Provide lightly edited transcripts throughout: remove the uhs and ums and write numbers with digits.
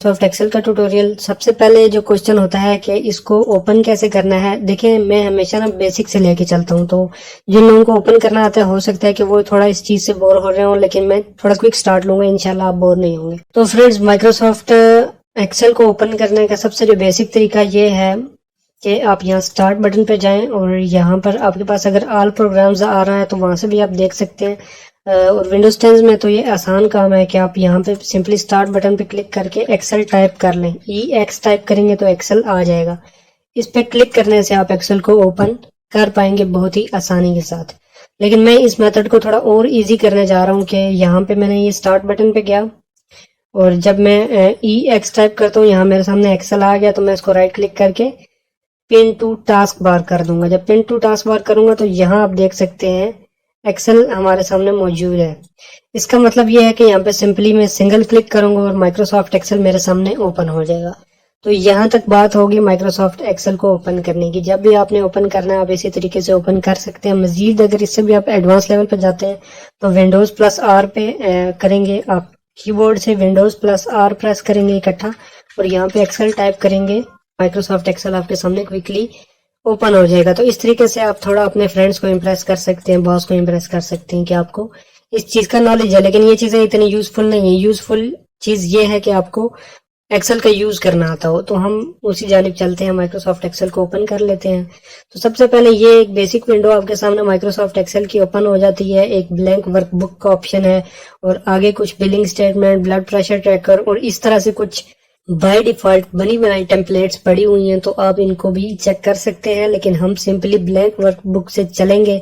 Soft Excel का tutorial. सबसे पहले जो क्वेश्चन होता है कि इसको ओपन कैसे करना है। देखिए, मैं हमेशा ना बेसिक से लेके चलता हूँ, तो जिन लोगों को ओपन करना आता है हो सकता है कि वो थोड़ा इस चीज से बोर हो रहे हो, लेकिन मैं थोड़ा क्विक स्टार्ट लूंगा, इंशाल्लाह आप बोर नहीं होंगे। तो फ्रेंड्स, माइक्रोसॉफ्ट एक्सेल को ओपन करने का सबसे जो बेसिक तरीका ये है कि आप यहाँ स्टार्ट बटन पे जाएं और यहाँ पर आपके पास अगर ऑल प्रोग्राम्स आ रहा है तो वहां से भी आप देख सकते हैं। और विंडोज 10 में तो ये आसान काम है कि आप यहाँ पे सिंपली स्टार्ट बटन पे क्लिक करके एक्सेल टाइप कर लें। EX टाइप करेंगे तो एक्सेल आ जाएगा। इस पे क्लिक करने से आप एक्सेल को ओपन कर पाएंगे बहुत ही आसानी के साथ। लेकिन मैं इस मेथड को थोड़ा और इजी करने जा रहा हूँ कि यहाँ पे मैंने ये स्टार्ट बटन पे गया और जब मैं EX टाइप करता हूँ, यहाँ मेरे सामने एक्सेल आ गया, तो मैं इसको राइट क्लिक करके पिन टू टास्क बार कर दूंगा। जब पिन टू टास्क बार करूंगा तो यहाँ आप देख सकते हैं एक्सेल हमारे सामने मौजूद है। इसका मतलब ये है कि यहाँ पे सिंपली मैं सिंगल क्लिक करूंगा और माइक्रोसॉफ्ट एक्सेल मेरे सामने ओपन हो जाएगा। तो यहाँ तक बात होगी माइक्रोसॉफ्ट एक्सेल को ओपन करने की। जब भी आपने ओपन करना है आप इसी तरीके से ओपन कर सकते हैं। मजीद अगर इससे भी आप एडवांस लेवल पर जाते हैं तो विंडोज प्लस आर पे करेंगे, आप कीबोर्ड से विंडोज प्लस आर प्रेस करेंगे इकट्ठा और यहाँ पे एक्सेल टाइप करेंगे। माइक्रोसॉफ्ट एक्सेल आपके सामने क्विकली ओपन हो जाएगा। तो इस तरीके से आप थोड़ा अपने फ्रेंड्स को इम्प्रेस कर सकते हैं, बॉस को इम्प्रेस कर सकते हैं कि आपको इस चीज का नॉलेज है। लेकिन ये चीजें इतनी यूजफुल नहीं है। यूजफुल चीज ये है कि आपको एक्सेल का यूज करना आता हो। तो हम उसी जानिब चलते हैं, माइक्रोसॉफ्ट एक्सेल को ओपन कर लेते हैं। तो सबसे पहले ये एक बेसिक विंडो आपके सामने माइक्रोसॉफ्ट एक्सेल की ओपन हो जाती है। एक ब्लैंक वर्कबुक का ऑप्शन है और आगे कुछ billing statement, blood pressure tracker और इस तरह से कुछ बाय डिफॉल्ट बनी बनाई टेम्पलेट्स पड़ी हुई हैं, तो आप इनको भी चेक कर सकते हैं। लेकिन हम सिंपली ब्लैंक वर्कबुक से चलेंगे।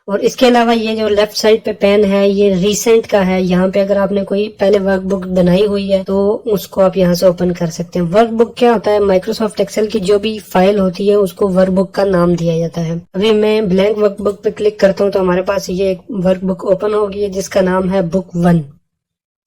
और इसके अलावा ये जो लेफ्ट साइड पे पेन है ये रीसेंट का है। यहाँ पे अगर आपने कोई पहले वर्कबुक बनाई हुई है तो उसको आप यहाँ से ओपन कर सकते हैं। वर्कबुक क्या होता है? माइक्रोसॉफ्ट एक्सेल की जो भी फाइल होती है उसको वर्कबुक का नाम दिया जाता है। अभी मैं ब्लैंक वर्कबुक पे क्लिक करता हूँ तो हमारे पास ये एक वर्कबुक ओपन होगी है जिसका नाम है बुक 1।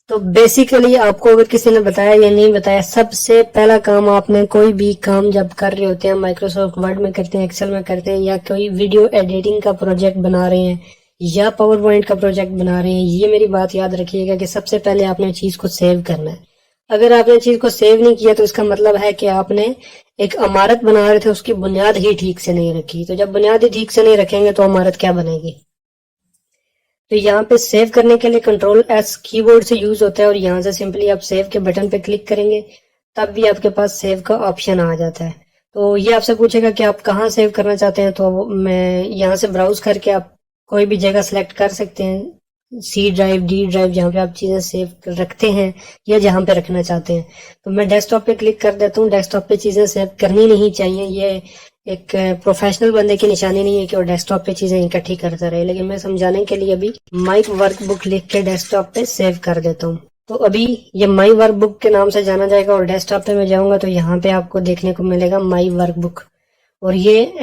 तो बेसिकली आपको अगर किसी ने बताया या नहीं बताया, सबसे पहला काम आपने कोई भी काम जब कर रहे होते हैं, माइक्रोसॉफ्ट वर्ड में करते हैं, एक्सेल में करते हैं, या कोई वीडियो एडिटिंग का प्रोजेक्ट बना रहे हैं या पावर पॉइंट का प्रोजेक्ट बना रहे हैं, ये मेरी बात याद रखिएगा कि सबसे पहले आपने चीज को सेव करना है। अगर आपने चीज को सेव नहीं किया तो इसका मतलब है कि आपने एक इमारत बना रहे थे, उसकी बुनियाद ही ठीक से नहीं रखी। तो जब बुनियाद ही ठीक से नहीं रखेंगे तो इमारत क्या बनेगी? तो यहाँ पे सेव करने के लिए Ctrl+S कीबोर्ड से यूज होता है और यहाँ से सिंपली आप सेव के बटन पे क्लिक करेंगे तब भी आपके पास सेव का ऑप्शन आ जाता है। तो ये आपसे पूछेगा कि आप कहाँ सेव करना चाहते हैं, तो मैं यहाँ से ब्राउज करके आप कोई भी जगह सेलेक्ट कर सकते हैं, C ड्राइव, D ड्राइव, जहाँ पे आप चीजें सेव रखते हैं या जहाँ पे रखना चाहते हैं। तो मैं डेस्कटॉप पे क्लिक कर देता हूँ। डेस्कटॉप पे चीजें सेव करनी नहीं चाहिए, ये एक प्रोफेशनल बंदे की निशानी नहीं है कि वो डेस्कटॉप पे चीजें इकट्ठी करता रहे। लेकिन मैं समझाने के लिए अभी माई वर्कबुक लिख के डेस्कटॉप पे सेव कर देता हूँ। तो अभी ये माई वर्कबुक के नाम से जाना जाएगा और डेस्कटॉप पे मैं जाऊंगा तो यहाँ पे आपको देखने को मिलेगा माई वर्कबुक और ये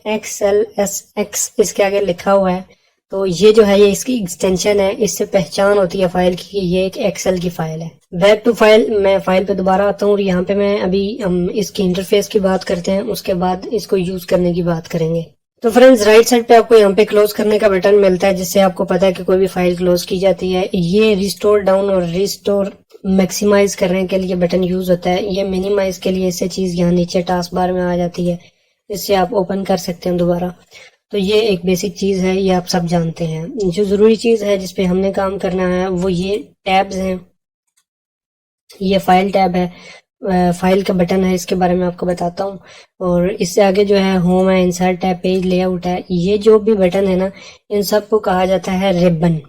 .xlsx इसके आगे लिखा हुआ है। तो ये जो है ये इसकी एक्सटेंशन है, इससे पहचान होती है फाइल की कि ये एक एक्सेल की फाइल है। बैक टू फाइल, मैं फाइल पे दोबारा आता हूँ और यहाँ पे मैं अभी हम इसकी इंटरफेस की बात करते हैं, उसके बाद इसको यूज करने की बात करेंगे। तो फ्रेंड्स, राइट साइड पे आपको यहाँ पे क्लोज करने का बटन मिलता है जिससे आपको पता है कि कोई भी फाइल क्लोज की जाती है। ये रिस्टोर डाउन और रिस्टोर मैक्सिमाइज करने के लिए बटन यूज होता है। ये मिनिमाइज के लिए इससे चीज यहाँ नीचे टास्क बार में आ जाती है, इससे आप ओपन कर सकते हैं दोबारा। तो ये एक बेसिक चीज है, ये आप सब जानते हैं। जो जरूरी चीज है जिसपे हमने काम करना है वो ये टैब्स हैं। ये फाइल टैब है, फाइल का बटन है, इसके बारे में आपको बताता हूँ। और इससे आगे जो है होम है, इंसर्ट है, पेज लेआउट है। ये जो भी बटन है ना, इन सबको कहा जाता है रिबन।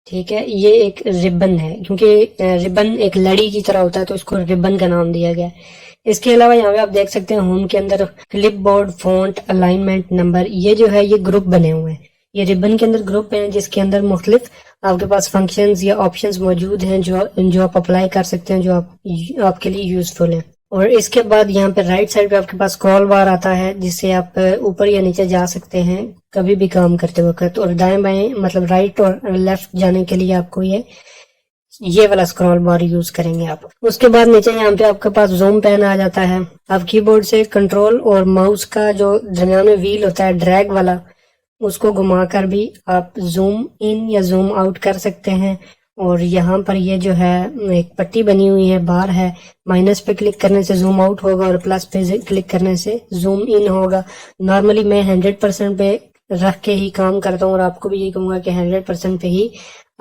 ठीक है, ये एक रिबन है क्योंकि रिबन एक लड़ी की तरह होता है तो इसको रिबन का नाम दिया गया है। इसके अलावा यहाँ पे आप देख सकते हैं होम के अंदर क्लिपबोर्ड, फॉन्ट, अलाइनमेंट, नंबर, ये जो है ये ग्रुप बने हुए हैं। ये रिबन के अंदर ग्रुप हैं जिसके अंदर मुख्तलिफ आपके पास फंक्शंस या ऑप्शंस मौजूद हैं जो आप अप्लाई कर सकते हैं, जो आपके लिए यूजफुल हैं। और इसके बाद यहाँ पे राइट साइड पे आपके पास स्क्रॉल बार आता है जिससे आप ऊपर या नीचे जा सकते हैं कभी भी काम करते वक्त। और दाएं बाएं मतलब राइट और लेफ्ट जाने के लिए आपको ये वाला स्क्रॉल बार यूज करेंगे आप। उसके बाद नीचे यहाँ पे आपके पास जूम पेन आ जाता है। आप कीबोर्ड से कंट्रोल और माउस का जो दरमियान में व्हील होता है ड्रैग वाला, उसको घुमाकर भी आप जूम इन या जूम आउट कर सकते हैं। और यहाँ पर ये जो है एक पट्टी बनी हुई है, बार है। माइनस पे क्लिक करने से जूम आउट होगा और प्लस पे क्लिक करने से जूम इन होगा। नॉर्मली मैं 100% पे रख के ही काम करता हूँ और आपको भी यही कहूंगा कि 100% पे ही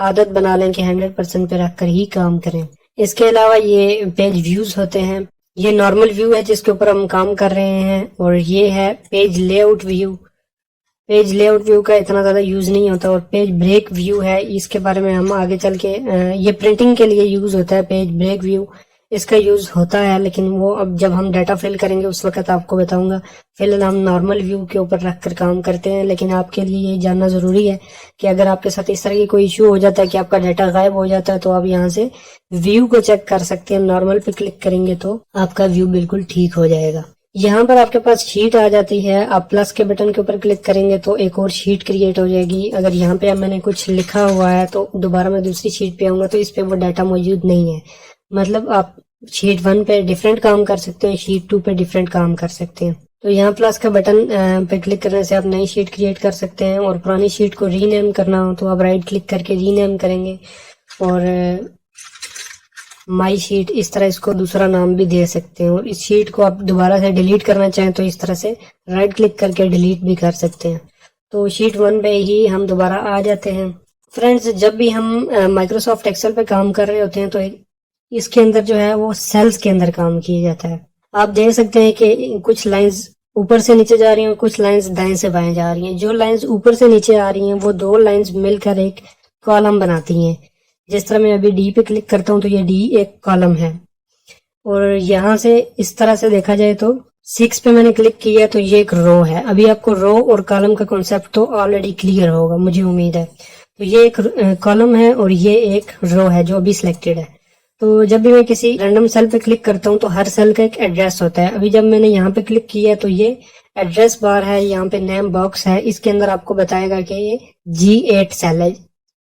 आदत बना लें कि 100% पे रख कर ही काम करें। इसके अलावा ये पेज व्यूज होते हैं। ये नॉर्मल व्यू है जिसके ऊपर हम काम कर रहे हैं, और ये है page layout view. Page layout view का इतना ज्यादा यूज नहीं होता। और पेज ब्रेक व्यू है, इसके बारे में हम आगे चल के ये प्रिंटिंग के लिए यूज होता है पेज ब्रेक व्यू, इसका यूज होता है, लेकिन वो अब जब हम डाटा फिल करेंगे उस वक्त आपको बताऊंगा। फिलहाल हम नॉर्मल व्यू के ऊपर रख कर काम करते हैं, लेकिन आपके लिए ये जानना जरूरी है कि अगर आपके साथ इस तरह की कोई इश्यू हो जाता है कि आपका डाटा गायब हो जाता है, तो आप यहाँ से व्यू को चेक कर सकते हैं। नॉर्मल पे क्लिक करेंगे तो आपका व्यू बिल्कुल ठीक हो जाएगा। यहाँ पर आपके पास शीट आ जाती है। आप प्लस के बटन के ऊपर क्लिक करेंगे तो एक और शीट क्रिएट हो जाएगी। अगर यहाँ पे मैंने कुछ लिखा हुआ है तो दोबारा मैं दूसरी शीट पे आऊंगा तो इस पे वो डाटा मौजूद नहीं है। मतलब आप शीट 1 पे डिफरेंट काम कर सकते हैं, शीट 2 पे डिफरेंट काम कर सकते हैं। तो यहाँ प्लस का बटन पे क्लिक करने से आप नई शीट क्रिएट कर सकते हैं, और पुरानी शीट को रीनेम करना हो तो आप राइट क्लिक करके रीनेम करेंगे, और माई शीट इस तरह इसको दूसरा नाम भी दे सकते हैं। और इस शीट को आप दोबारा से डिलीट करना चाहें तो इस तरह से राइट क्लिक करके डिलीट भी कर सकते हैं। तो शीट 1 पे ही हम दोबारा आ जाते हैं। फ्रेंड्स, जब भी हम माइक्रोसॉफ्ट एक्सेल पे काम कर रहे होते हैं तो इसके अंदर जो है वो सेल्स के अंदर काम किया जाता है। आप देख सकते हैं कि कुछ लाइंस ऊपर से नीचे जा रही हैं, कुछ लाइंस दाएं से बाएं जा रही हैं। जो लाइंस ऊपर से नीचे आ रही हैं वो दो लाइंस मिलकर एक कॉलम बनाती हैं। जिस तरह मैं अभी डी पे क्लिक करता हूं तो ये डी एक कॉलम है। और यहाँ से इस तरह से देखा जाए तो 6 पे मैंने क्लिक किया तो ये एक रो है। अभी आपको रो और कॉलम का कॉन्सेप्ट तो ऑलरेडी क्लियर होगा, मुझे उम्मीद है। तो ये एक कॉलम है और ये एक रो है जो अभी सिलेक्टेड है। तो जब भी मैं किसी रैंडम सेल पे क्लिक करता हूँ तो हर सेल का एक एड्रेस होता है। अभी जब मैंने यहाँ पे क्लिक किया तो ये एड्रेस बार है, यहाँ पे नेम बॉक्स है। इसके अंदर आपको बताएगा कि ये G8 सेल है।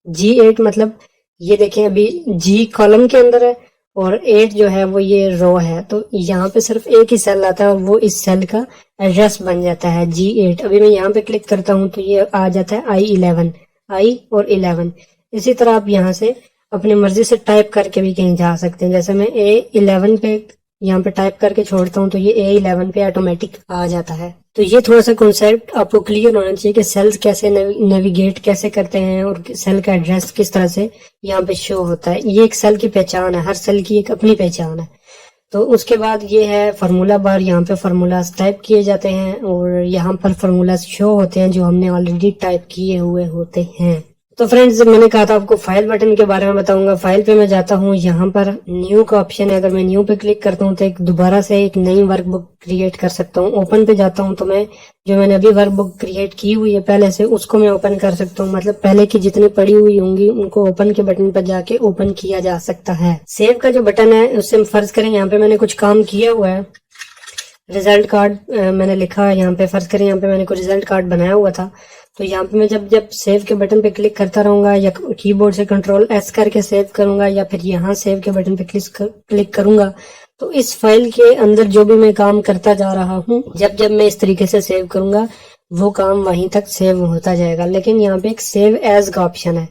G8 मतलब ये देखें अभी G कॉलम के अंदर है और 8 जो है वो ये रो है। तो यहाँ पे सिर्फ एक ही सेल आता है और वो इस सेल का एड्रेस बन जाता है G8। अभी मैं यहाँ पे क्लिक करता हूँ तो ये आ जाता है I11, I और 11। इसी तरह आप यहाँ से अपनी मर्जी से टाइप करके भी कहीं जा सकते हैं। जैसे मैं A11 पे यहाँ पे टाइप करके छोड़ता हूँ तो ये A11 पे ऑटोमेटिक आ जाता है। तो ये थोड़ा सा कॉन्सेप्ट आपको क्लियर होना चाहिए कि सेल्स कैसे नेविगेट कैसे करते हैं और सेल का एड्रेस किस तरह से यहाँ पे शो होता है। ये एक सेल की पहचान है, हर सेल की एक अपनी पहचान है। तो उसके बाद ये है फार्मूला बार। यहाँ पे फार्मूलाज टाइप किए जाते हैं और यहाँ पर फार्मूलाज शो होते हैं जो हमने ऑलरेडी टाइप किए हुए होते हैं। तो फ्रेंड्स, मैंने कहा था आपको फाइल बटन के बारे में बताऊंगा। फाइल पे मैं जाता हूँ, यहाँ पर न्यू का ऑप्शन है। अगर मैं न्यू पे क्लिक करता हूँ तो एक दोबारा से एक नई वर्कबुक क्रिएट कर सकता हूँ। ओपन पे जाता हूँ तो मैं जो मैंने अभी वर्कबुक क्रिएट की हुई है पहले से, उसको मैं ओपन कर सकता हूँ। मतलब पहले की जितनी पड़ी हुई होंगी उनको ओपन के बटन पर जाके ओपन किया जा सकता है। सेव का जो बटन है उससे फर्ज करें यहाँ पे मैंने कुछ काम किया हुआ है। रिजल्ट कार्ड मैंने लिखा है यहाँ पे, फर्ज करें यहाँ पे मैंने कोई रिजल्ट कार्ड बनाया हुआ था। तो यहाँ पे मैं जब सेव के बटन पे क्लिक करता रहूंगा या कीबोर्ड से Ctrl+S करके सेव करूंगा या फिर यहाँ सेव के बटन पे क्लिक करूंगा तो इस फाइल के अंदर जो भी मैं काम करता जा रहा हूँ, जब मैं इस तरीके से सेव करूंगा वो काम वहीं तक सेव होता जाएगा। लेकिन यहाँ पे एक सेव एज का ऑप्शन है।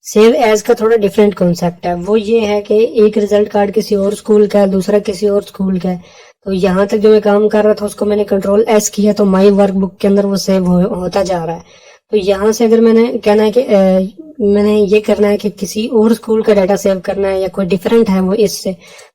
सेव एज का थोड़ा डिफरेंट कॉन्सेप्ट है। वो ये है कि एक रिजल्ट कार्ड किसी और स्कूल का है, दूसरा किसी और स्कूल का है। तो यहाँ तक जो मैं काम कर रहा था उसको मैंने Ctrl+S किया तो माई वर्कबुक के अंदर वो सेव होता जा रहा है। तो यहाँ से अगर मैंने कहना है कि मैंने ये करना है कि किसी और स्कूल का डाटा सेव करना है या कोई डिफरेंट है वो इससे,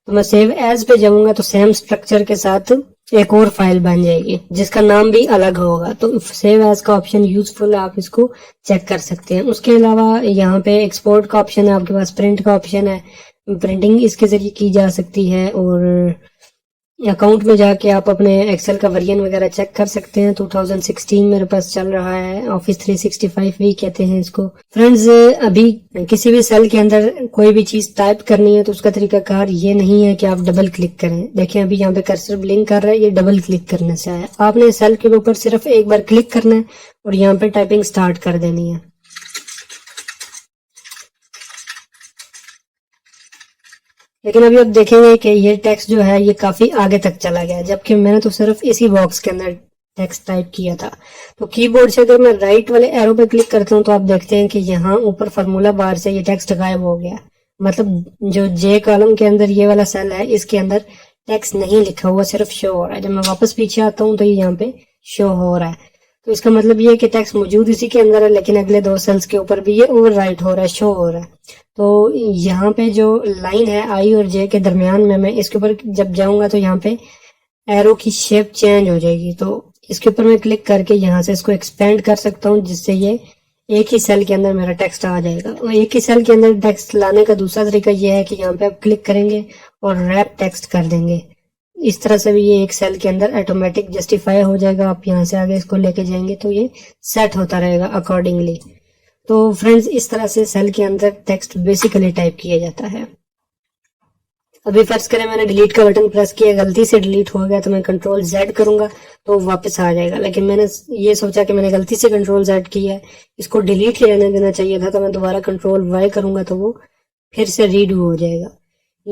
तो मैं सेव एज पे जाऊंगा तो सेम स्ट्रक्चर के साथ एक और फाइल बन जाएगी जिसका नाम भी अलग होगा। तो सेव एज का ऑप्शन यूजफुल है, आप इसको चेक कर सकते हैं। उसके अलावा यहाँ पे एक्सपोर्ट का ऑप्शन है, आपके पास प्रिंट का ऑप्शन है। प्रिंटिंग इसके जरिए की जा सकती है और अकाउंट में जाके आप अपने एक्सेल का वर्जन वगैरह चेक कर सकते हैं। 2016 मेरे पास चल रहा है, ऑफिस 365 भी कहते हैं इसको। फ्रेंड्स, अभी किसी भी सेल के अंदर कोई भी चीज टाइप करनी है तो उसका तरीकाकार ये नहीं है कि आप डबल क्लिक करें। देखें अभी यहाँ पे कर्सर ब्लिंक कर रहा है, ये डबल क्लिक करने से आया। आपने सेल के ऊपर सिर्फ एक बार क्लिक करना है और यहाँ पे टाइपिंग स्टार्ट कर देनी है। लेकिन अभी आप देखेंगे कि ये टेक्स्ट जो है ये काफी आगे तक चला गया, जबकि मैंने तो सिर्फ इसी बॉक्स के अंदर टेक्स्ट टाइप किया था। तो कीबोर्ड से अगर मैं राइट वाले एरो पे क्लिक करता हूँ तो आप देखते हैं कि यहाँ ऊपर फार्मूला बार से ये टेक्स्ट गायब हो गया। मतलब जो जे कॉलम के अंदर ये वाला सेल है, इसके अंदर टेक्स्ट नहीं लिखा हुआ, सिर्फ शो हो रहा है। जब मैं वापस पीछे आता हूँ तो ये यहाँ पे शो हो रहा है। तो इसका मतलब ये है कि टेक्स्ट मौजूद इसी के अंदर है, लेकिन अगले दो सेल्स के ऊपर भी ये ओवर राइट हो रहा है, शो हो रहा है। तो यहाँ पे जो लाइन है आई और जे के दरमियान में, मैं इसके ऊपर जब जाऊंगा तो यहाँ पे एरो की शेप चेंज हो जाएगी। तो इसके ऊपर मैं क्लिक करके यहाँ से इसको एक्सपेंड कर सकता हूँ, जिससे ये एक ही सेल के अंदर मेरा टेक्स्ट आ जाएगा। और एक ही सेल के अंदर टेक्स्ट लाने का दूसरा तरीका ये है कि यहाँ पे आप क्लिक करेंगे और रैप टेक्स्ट कर देंगे। इस तरह से भी ये एक सेल के अंदर ऑटोमेटिक जस्टिफाई हो जाएगा। आप यहाँ से आगे इसको लेके जाएंगे तो ये सेट होता रहेगा अकॉर्डिंगली। तो फ्रेंड्स, इस तरह से सेल के अंदर टेक्स्ट बेसिकली टाइप किया जाता है। अभी फर्ज करें मैंने डिलीट का बटन प्रेस किया, गलती से डिलीट हो गया, तो मैं कंट्रोल जेड करूंगा तो वापस आ जाएगा। लेकिन मैंने ये सोचा कि मैंने गलती से कंट्रोल जेड किया है, इसको डिलीट ही रहने देना चाहिए था, तो मैं दोबारा कंट्रोल वाई करूंगा तो वो फिर से रीडू हो जाएगा।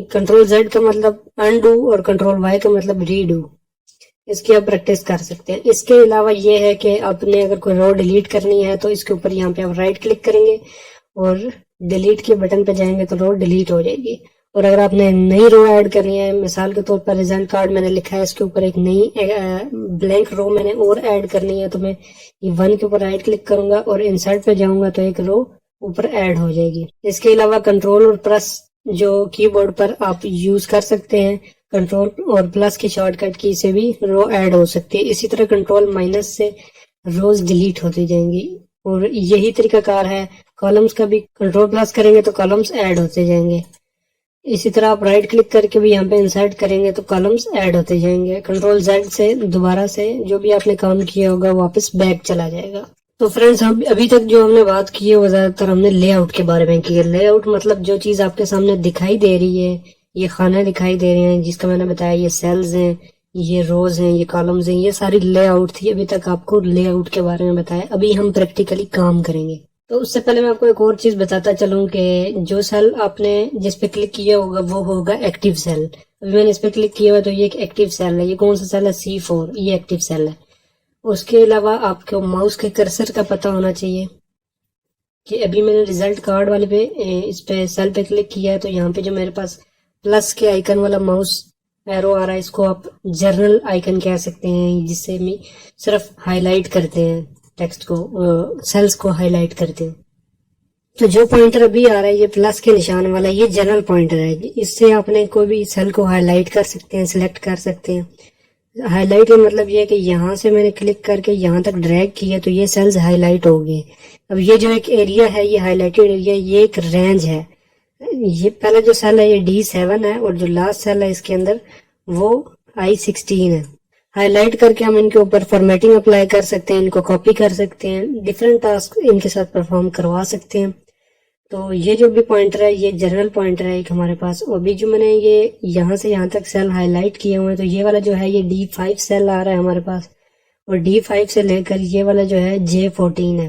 कंट्रोल जेड का मतलब अनडू और कंट्रोल वाई का मतलब रीडू। इसकी आप प्रैक्टिस कर सकते हैं। इसके अलावा ये है कि आपने अगर कोई रो डिलीट करनी है तो इसके ऊपर यहाँ पे आप राइट क्लिक करेंगे और डिलीट के बटन पे जाएंगे तो रो डिलीट हो जाएगी। और अगर आपने नई रो ऐड करनी है, मिसाल के तौर पर रिजल्ट कार्ड मैंने लिखा है, इसके ऊपर एक नई ब्लैंक रो मैंने और ऐड करनी है, तो मैं ये 1 के ऊपर राइट क्लिक करूंगा और इंसर्ट पे जाऊंगा तो एक रो ऊपर ऐड हो जाएगी। इसके अलावा कंट्रोल और प्लस जो कीबोर्ड पर आप यूज कर सकते हैं, कंट्रोल और प्लस की शॉर्टकट की से भी रो ऐड हो सकती है। इसी तरह कंट्रोल माइनस से रोज डिलीट होती जाएंगी। और यही तरीकाकार है कॉलम्स का भी, कंट्रोल प्लस करेंगे तो कॉलम्स ऐड होते जाएंगे। इसी तरह आप राइट क्लिक करके भी यहाँ पे इंसर्ट करेंगे तो कॉलम्स ऐड होते जाएंगे। कंट्रोल जेड से दोबारा से जो भी आपने काम किया होगा वापस बैक चला जाएगा। तो फ्रेंड्स, हम अभी तक जो हमने बात की है वो ज्यादातर हमने लेआउट के बारे में की है। लेआउट मतलब जो चीज आपके सामने दिखाई दे रही है, ये खाने दिखाई दे रहे हैं जिसका मैंने बताया, ये सेल्स हैं, ये रोज हैं, ये कॉलम्स हैं, ये सारी लेआउट थी। अभी तक आपको लेआउट के बारे में बताया। अभी हम प्रैक्टिकली काम करेंगे। तो उससे पहले मैं आपको एक और चीज बताता चलूं कि जो सेल आपने जिस पे क्लिक किया होगा वो होगा एक्टिव सेल। अभी मैंने इस पे क्लिक किया हुआ तो ये एक एक्टिव सेल है। ये कौन सा सेल है? C4, ये एक्टिव सेल है। उसके अलावा आपको माउस के कर्सर का पता होना चाहिए कि अभी मैंने रिजल्ट कार्ड वाले पे इस पे सेल पे क्लिक किया है तो यहाँ पे जो मेरे पास प्लस के आइकन वाला माउस एरो आ रहा है, इसको आप जर्नल आइकन कह सकते हैं, जिससे हम सिर्फ हाईलाइट करते हैं टेक्स्ट को, सेल्स को हाईलाइट करते हैं। तो जो पॉइंटर अभी आ रहा है ये प्लस के निशान वाला, ये जनरल पॉइंटर है। इससे आपने कोई भी सेल को हाईलाइट कर सकते हैं, सिलेक्ट कर सकते हैं। हाईलाइट का मतलब ये है कि यहाँ से मैंने क्लिक करके यहाँ तक ड्रैग किया तो ये सेल्स हाईलाइट हो गए। अब ये जो एक एरिया है, ये हाईलाइटेड एरिया, ये एक रेंज है। ये पहला जो सेल है ये D7 है और जो लास्ट सेल है इसके अंदर वो I16 है। हाईलाइट करके हम इनके ऊपर फॉर्मेटिंग अप्लाई कर सकते हैं, इनको कॉपी कर सकते हैं, डिफरेंट टास्क इनके साथ परफॉर्म करवा सकते हैं। तो ये जो भी पॉइंटर है ये जनरल पॉइंटर है एक हमारे पास। और अभी जो मैंने ये यहाँ से यहाँ तक सेल हाईलाइट किए हुए हैं तो ये वाला जो है ये D5 सेल आ रहा है हमारे पास, और D5 से लेकर ये वाला जो है J14 है।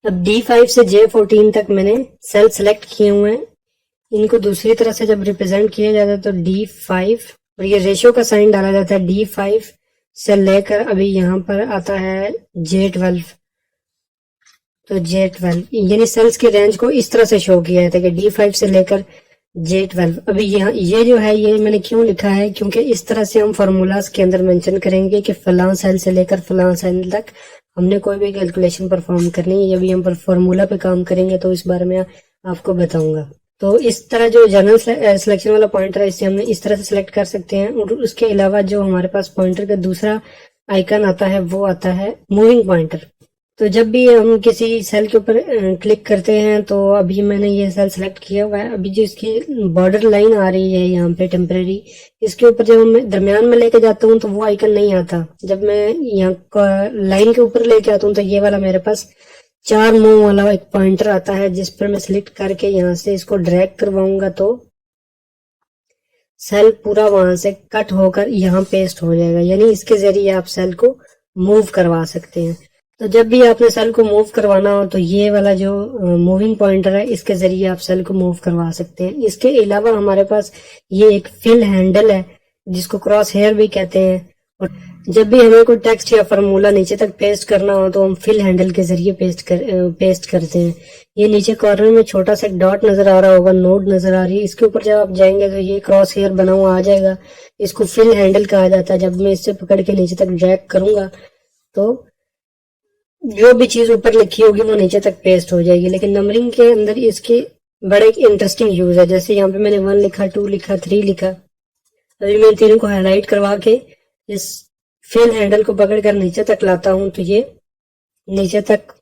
अब D5 से J14 तक मैंने सेल सेलेक्ट किए हुए हैं। इनको दूसरी तरह से जब रिप्रेजेंट किया जाता है तो D5 और ये रेशियो का साइन डाला जाता है। D5 से लेकर अभी यहाँ पर आता है J12, तो J12 यानी सेल्स की रेंज को इस तरह से शो किया जाता है कि D5 से लेकर J12। अभी यहाँ ये जो है ये मैंने क्यों लिखा है, क्योंकि इस तरह से हम फार्मूलाज के अंदर मेंशन करेंगे कि फलां सेल से लेकर फलां सेल तक हमने कोई भी कैलकुलेशन परफॉर्म करनी है। अभी हम फार्मूला पे काम करेंगे तो इस बारे में आपको बताऊंगा। तो इस तरह जो जनरल सिलेक्शन वाला पॉइंटर है इसे हमने इस तरह से सिलेक्ट कर सकते हैं। और उसके अलावा जो हमारे पास पॉइंटर का दूसरा आइकन आता है वो आता है मूविंग पॉइंटर। तो जब भी हम किसी सेल के ऊपर क्लिक करते हैं तो अभी मैंने ये सेल सेलेक्ट किया हुआ है। अभी जो इसकी बॉर्डर लाइन आ रही है यहाँ पे टेम्परेरी, इसके ऊपर जब मैं दरमियान में लेके जाता हूँ तो वो आइकन नहीं आता। जब मैं यहाँ लाइन के ऊपर लेके आता हूँ तो ये वाला मेरे पास 4 मुंह वाला एक पॉइंटर आता है, जिस पर मैं सिलेक्ट करके यहाँ से इसको ड्रैग करवाऊंगा तो सेल पूरा वहां से कट होकर यहाँ पेस्ट हो जाएगा। यानी इसके जरिए आप सेल को मूव करवा सकते हैं। तो जब भी आपने सेल को मूव करवाना हो तो ये वाला जो मूविंग पॉइंटर है इसके जरिए आप सेल को मूव करवा सकते हैं। इसके अलावा हमारे पास ये एक फिल हैंडल है जिसको क्रॉस हेयर भी कहते हैं, और जब भी हमें कोई टेक्स्ट या फार्मूला नीचे तक पेस्ट करना हो तो हम फिल हैंडल के जरिए पेस्ट करते हैं। ये नीचे कॉर्नर में छोटा सा डॉट नजर आ रहा होगा, नोड नजर आ रही है, इसके ऊपर जब आप जाएंगे तो ये क्रॉस हेयर बना हुआ आ जाएगा। इसको फिल हैंडल कहा जाता है। जब मैं इससे पकड़ के नीचे तक ड्रैग करूंगा तो जो भी चीज ऊपर लिखी होगी वो नीचे तक पेस्ट हो जाएगी। लेकिन नंबरिंग के अंदर इसके बड़ा एक इंटरेस्टिंग यूज है। जैसे यहाँ पे मैंने 1 लिखा, 2 लिखा, 3 लिखा। अभी मैं तीनों को हाईलाइट करवा के इस फिल हैंडल को पकड़ कर नीचे तक लाता हूं तो ये नीचे तक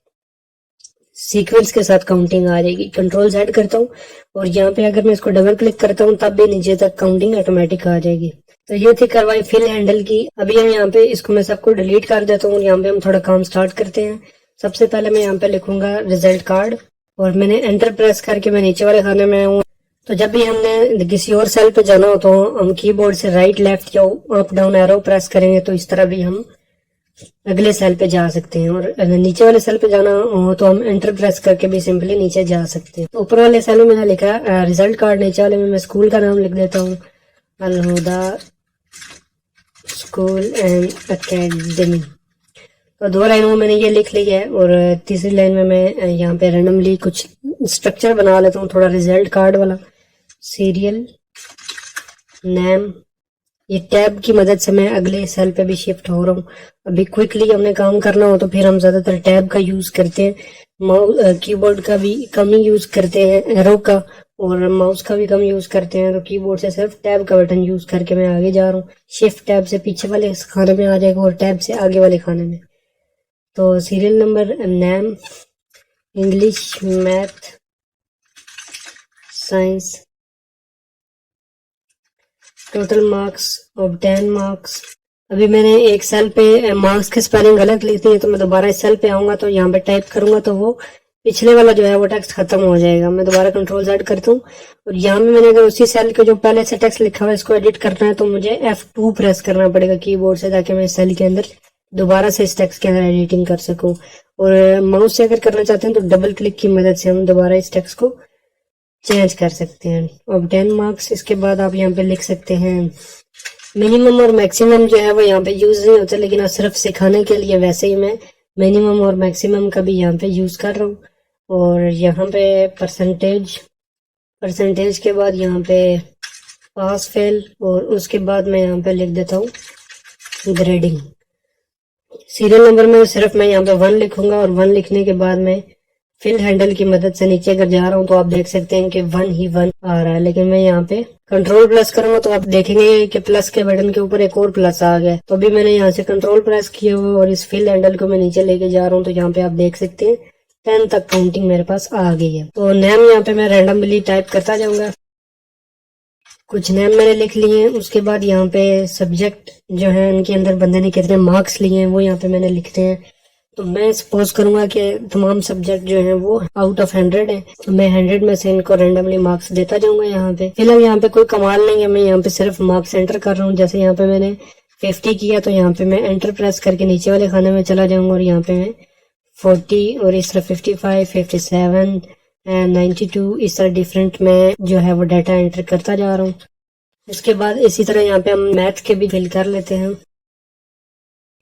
सीक्वेंस के साथ काउंटिंग आ जाएगी। कंट्रोल Z करता हूँ और यहाँ पे अगर मैं इसको डबल क्लिक करता हूँ तब भी नीचे तक काउंटिंग ऑटोमेटिक आ जाएगी। तो ये थी कार्रवाई फिल हैंडल की। अभी हम यहाँ पे इसको मैं सबको डिलीट कर देता हूँ। यहाँ पे हम थोड़ा काम स्टार्ट करते हैं। सबसे पहले मैं यहाँ पे लिखूंगा रिजल्ट कार्ड और मैंने एंटर प्रेस करके मैं नीचे वाले खाने में आऊँ। तो जब भी हमने किसी और सेल पे जाना हो तो हम कीबोर्ड से राइट लेफ्ट या अप डाउन एरो प्रेस करेंगे तो इस तरह भी हम अगले सेल पे जा सकते हैं। और अगर नीचे वाले सेल पे जाना हो तो हम एंटर प्रेस करके भी सिंपली नीचे जा सकते हैं। तो ऊपर वाले सेल में मैंने लिखा रिजल्ट कार्ड, नीचे वाले में मैं स्कूल का नाम लिख देता हूँ, अलहुदा स्कूल एंड एकेडमी। तो 2 लाइनों में मैंने ये लिख लिया है। और तीसरी लाइन में मैं यहाँ पे रैंडमली कुछ स्ट्रक्चर बना लेता हूँ थोड़ा रिजल्ट कार्ड वाला। सीरियल नेम, ये टैब की मदद से मैं अगले सेल पे भी शिफ्ट हो रहा हूँ। अभी क्विकली हमने काम करना हो तो फिर हम ज्यादातर टैब का यूज करते हैं। कीबोर्ड का भी कम ही यूज करते हैं, एरो का, और माउस का भी कम यूज करते हैं। तो कीबोर्ड से सिर्फ टैब का बटन यूज करके मैं आगे जा रहा हूँ। शिफ्ट टैब से पीछे वाले खाने में आ जाएगा और टैब से आगे वाले खाने में। तो serial number, name, English, math, science, total marks, obtain marks. अभी मैंने एक सेल पे मार्क्स की स्पेलिंग गलत लिखी है तो मैं दोबारा इस सेल पे आऊंगा तो यहाँ पे टाइप करूंगा तो वो पिछले वाला जो है वो टेक्स्ट खत्म हो जाएगा। मैं दोबारा कंट्रोल Z करता हूँ और यहाँ में मैंने अगर उसी सेल के जो पहले से टेक्स्ट लिखा हुआ है इसको एडिट करना है तो मुझे F2 प्रेस करना पड़ेगा कीबोर्ड से, ताकि मैं इस सेल के अंदर दोबारा से इस टेक्स्ट के अंदर एडिटिंग कर सकूं। और माउस से अगर करना चाहते हैं तो डबल क्लिक की मदद से हम दोबारा इस टेक्स्ट को चेंज कर सकते हैं। अब 10 मार्क्स, इसके बाद आप यहाँ पे लिख सकते हैं मिनिमम और मैक्सिमम जो है वो यहाँ पे यूज नहीं होता, लेकिन आप सिर्फ सिखाने के लिए वैसे ही मैं मिनिमम और मैक्सिमम का भी यहाँ पे यूज कर रहा हूँ। और यहाँ पे परसेंटेज के बाद यहाँ पे पास फेल, और उसके बाद मैं यहाँ पे लिख देता हूँ ग्रेडिंग। सीरियल नंबर में सिर्फ मैं यहाँ पे 1 लिखूंगा और 1 लिखने के बाद मैं फिल हैंडल की मदद से नीचे अगर जा रहा हूँ तो आप देख सकते हैं कि 1 ही 1 आ रहा है। लेकिन मैं यहाँ पे कंट्रोल प्रेस करूंगा तो आप देखेंगे कि प्लस के बटन के ऊपर एक और प्लस आ गया। तो अभी मैंने यहाँ से कंट्रोल प्रेस किया हुआ और इस फिल हैंडल को मैं नीचे लेके जा रहा हूँ तो यहाँ पे आप देख सकते हैं 10 तक काउंटिंग मेरे पास आ गई है। तो नेम यहाँ पे मैं रैंडमली टाइप करता जाऊंगा। कुछ नेम मैंने लिख लिए हैं। उसके बाद यहाँ पे सब्जेक्ट जो है उनके अंदर बंदे ने कितने मार्क्स लिए हैं वो यहाँ पे मैंने लिखते हैं। तो मैं सपोज करूंगा कि तमाम सब्जेक्ट जो है वो आउट ऑफ 100 है, तो मैं 100 में से इनको रैंडमली मार्क्स देता जाऊंगा। यहाँ पे फिलहाल यहाँ पे कोई कमाल नहीं है, मैं यहाँ पे सिर्फ मार्क्स एंटर कर रहा हूँ। जैसे यहाँ पे मैंने 50 किया तो यहाँ पे मैं एंटर प्रेस करके नीचे वाले खाने में चला जाऊंगा और यहाँ पे मैं 40 और इस तरह 55, 57 एंड 92 इस तरह डिफरेंट में जो है वो डाटा एंटर करता जा रहा हूँ। इसके बाद इसी तरह यहाँ पे हम मैथ के भी फिल कर लेते हैं।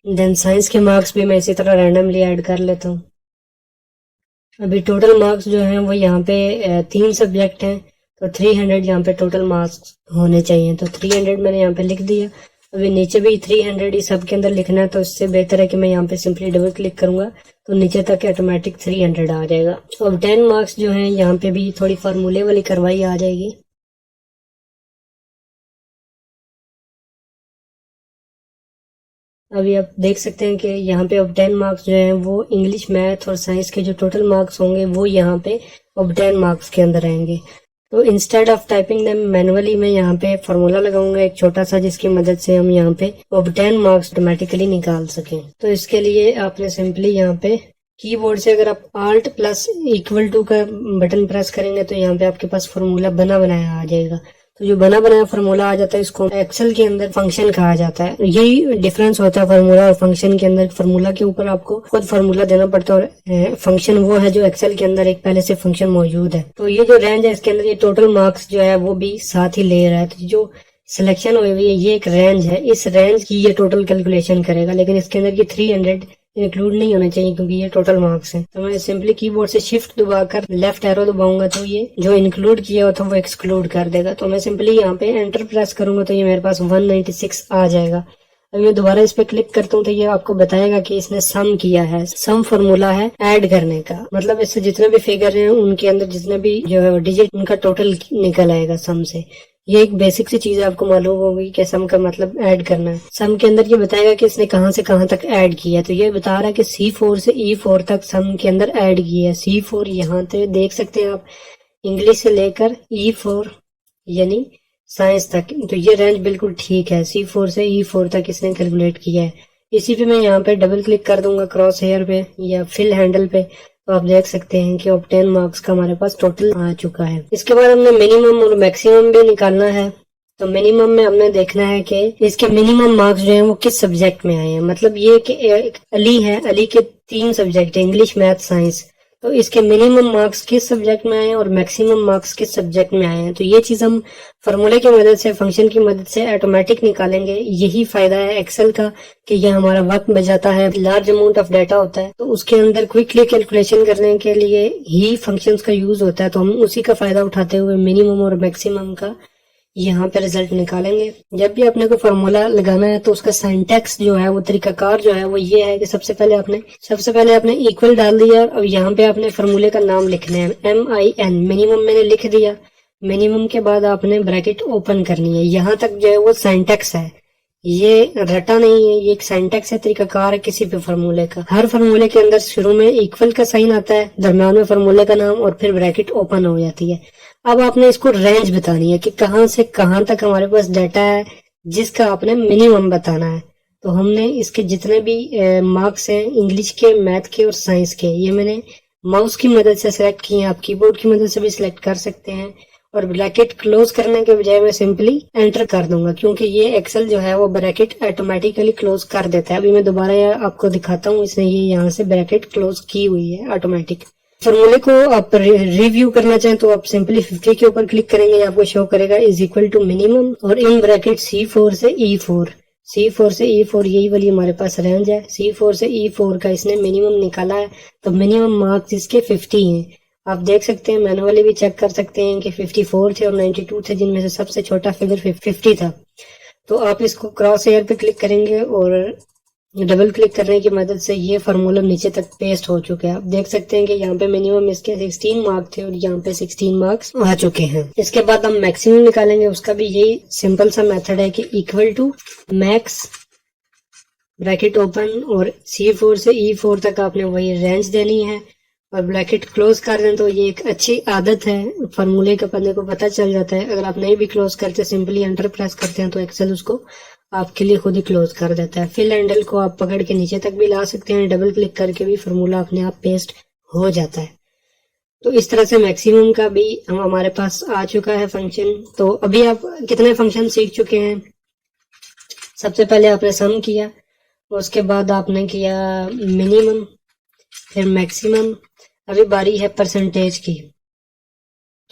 देन साइंस के मार्क्स भी मैं इसी तरह रैंडमली ऐड कर लेता हूँ। अभी टोटल मार्क्स जो हैं वो यहाँ पे 3 सब्जेक्ट हैं तो 300 यहाँ पे टोटल मार्क्स होने चाहिए। तो 300 मैंने यहाँ पे लिख दिया। अभी नीचे भी 300 ही सब के अंदर लिखना है, तो इससे बेहतर है कि मैं यहाँ पे सिंपली डबल क्लिक करूंगा तो नीचे तक ऑटोमेटिक 300 आ जाएगा। तो अब 10 मार्क्स जो हैं यहाँ पे भी थोड़ी फार्मूले वाली कार्रवाई आ जाएगी। अभी आप देख सकते हैं कि यहाँ पे अब 10 मार्क्स जो हैं वो इंग्लिश, मैथ और साइंस के जो टोटल मार्क्स होंगे वो यहाँ पे अब 10 मार्क्स के अंदर आएंगे। तो instead of typing them manually मैं यहाँ पे फार्मूला लगाऊंगा एक छोटा सा, जिसकी मदद से हम यहाँ पे अब 10 मार्क्स ऑटोमेटिकली निकाल सकें। तो इसके लिए आपने सिंपली यहाँ पे कीबोर्ड से अगर आप Alt प्लस इक्वल टू का बटन प्रेस करेंगे तो यहाँ पे आपके पास फार्मूला बना बनाया आ जाएगा। तो जो बना बनाया फार्मूला आ जाता है इसको एक्सेल के अंदर फंक्शन कहा जाता है। यही डिफरेंस होता है फार्मूला और फंक्शन के अंदर। फार्मूला के ऊपर आपको खुद फार्मूला देना पड़ता है और फंक्शन वो है जो एक्सेल के अंदर एक पहले से फंक्शन मौजूद है। तो ये जो रेंज है इसके अंदर ये टोटल मार्क्स जो है वो भी साथ ही ले रहा है। तो जो सिलेक्शन हुई हुई है, ये एक रेंज है, इस रेंज की ये टोटल कैलकुलेशन करेगा, लेकिन इसके अंदर की 300 इंक्लूड नहीं होने चाहिए क्योंकि ये टोटल मार्क्स है। तो मैं सिंपली कीबोर्ड से शिफ्ट दबाकर लेफ्ट एरो दबाऊंगा तो ये जो इंक्लूड किया होता है वो एक्सक्लूड कर देगा। तो मैं सिंपली यहाँ पे एंटर प्रेस करूंगा तो ये मेरे पास 196 आ जाएगा। अभी मैं दोबारा इस पे क्लिक करता हूँ तो ये आपको बताएगा कि इसने सम किया है। सम फॉर्मूला है ऐड करने का, मतलब इससे जितने भी फिगर हैं उनके अंदर जितने भी जो है डिजिट उनका टोटल निकल आएगा सम से। ये एक बेसिक सी चीज आपको मालूम होगी कि सम का मतलब ऐड करना है। सम के अंदर ये बताएगा कि इसने कहां से कहां तक ऐड किया है। तो ये बता रहा है कि C4 से E4 तक सम के अंदर ऐड किया है। C4 यहाँ पे देख सकते हैं आप, इंग्लिश से लेकर E4 यानी साइंस तक। तो ये रेंज बिल्कुल ठीक है, C4 से E4 तक इसने कैलकुलेट किया है। इसी पे मैं यहाँ पे डबल क्लिक कर दूंगा क्रॉस हेयर पे या फिल हैंडल पे, तो आप देख सकते हैं कि अब 10 मार्क्स का हमारे पास टोटल आ चुका है। इसके बाद हमने मिनिमम और मैक्सिमम भी निकालना है। तो मिनिमम में हमने देखना है कि इसके मिनिमम मार्क्स जो हैं वो किस सब्जेक्ट में आए हैं। मतलब ये कि अली है, अली के 3 सब्जेक्ट है, इंग्लिश, मैथ, साइंस। तो इसके मिनिमम मार्क्स किस सब्जेक्ट में आए हैं और मैक्सिमम मार्क्स किस सब्जेक्ट में आए हैं। तो ये चीज हम फॉर्मूले की मदद से, फंक्शन की मदद से ऑटोमेटिक निकालेंगे। यही फायदा है एक्सेल का कि ये हमारा वक्त बचाता है। लार्ज अमाउंट ऑफ डाटा होता है तो उसके अंदर क्विकली कैलकुलेशन करने के लिए ही फंक्शंस का यूज होता है। तो हम उसी का फायदा उठाते हुए मिनिमम और मैक्सिमम का यहाँ पे रिजल्ट निकालेंगे। जब भी अपने को फॉर्मूला लगाना है तो उसका सिंटैक्स जो है, वो तरीकाकार जो है वो ये है कि सबसे पहले आपने इक्वल डाल दिया और यहाँ पे आपने फॉर्मूले का नाम लिखना है MIN। मिनिमम मैंने लिख दिया। मिनिमम के बाद आपने ब्रैकेट ओपन करनी है। यहाँ तक जो है वो सिंटैक्स है, ये रटा नहीं है, ये एक सिंटैक्स है, तरीकाकार है किसी भी फॉर्मूले का। हर फॉर्मूले के अंदर शुरू में इक्वल का साइन आता है, दरम्यान में फॉर्मूले का नाम और फिर ब्रैकेट ओपन हो जाती है। अब आपने इसको रेंज बतानी है कि कहां से कहां तक हमारे पास डाटा है जिसका आपने मिनिमम बताना है। तो हमने इसके जितने भी मार्क्स हैं इंग्लिश के, मैथ के और साइंस के, ये मैंने माउस की मदद से सिलेक्ट किए हैं। आप कीबोर्ड की मदद से भी सिलेक्ट कर सकते हैं। और ब्रैकेट क्लोज करने के बजाय मैं सिंपली एंटर कर दूंगा क्योंकि ये एक्सेल जो है वो ब्रैकेट ऑटोमेटिकली क्लोज कर देता है। अभी मैं दोबारा आपको दिखाता हूँ, इसने ये यहाँ से ब्रैकेट क्लोज की हुई है ऑटोमेटिक। फॉर्मूले को आप रिव्यू करना चाहें तो आप सिंपली 50 के ऊपर क्लिक करेंगे, आपको शो करेगा इज इक्वल टू मिनिमम और इन ब्रैकेट C4 से E4। C4 से E4 यही वाली हमारे पास रेंज है। C4 से E4 का इसने मिनिमम निकाला है तो मिनिमम मार्क्स इसके 50 हैं। आप देख सकते हैं, मैनुअली भी चेक कर सकते हैं कि 54 थे और 92 थे, जिनमें से सबसे छोटा फिगर 50 था। तो आप इसको क्रॉस हेयर पे क्लिक करेंगे और डबल क्लिक करने की मदद से ये फार्मूला नीचे तक पेस्ट हो चुके हैं। आप देख सकते हैं कि यहाँ पे मिनिमम इसके 16 मार्क थे और यहाँ पे 16 मार्क्स आ चुके हैं। इसके बाद हम मैक्सिमम निकालेंगे, उसका भी यही सिंपल सा मेथड है कि equal to max bracket open और C4 से E4 तक आपने वही रेंज देनी है और ब्रैकेट क्लोज कर दें। तो ये एक अच्छी आदत है, फार्मूले का बंदे को पता चल जाता है। अगर आप नहीं भी क्लोज करते, सिंपली एंटर प्रेस करते हैं तो एक्सेल उसको आपके लिए खुद ही क्लोज कर देता है। फिल हैंडल को आप पकड़ के नीचे तक भी ला सकते हैं, डबल क्लिक करके भी फार्मूला अपने आप पेस्ट हो जाता है। तो इस तरह से मैक्सिमम का भी हमारे पास आ चुका है फंक्शन। तो अभी आप कितने फंक्शन सीख चुके हैं? सबसे पहले आपने सम किया, उसके बाद आपने किया मिनिमम, फिर मैक्सिमम। अभी बारी है परसेंटेज की।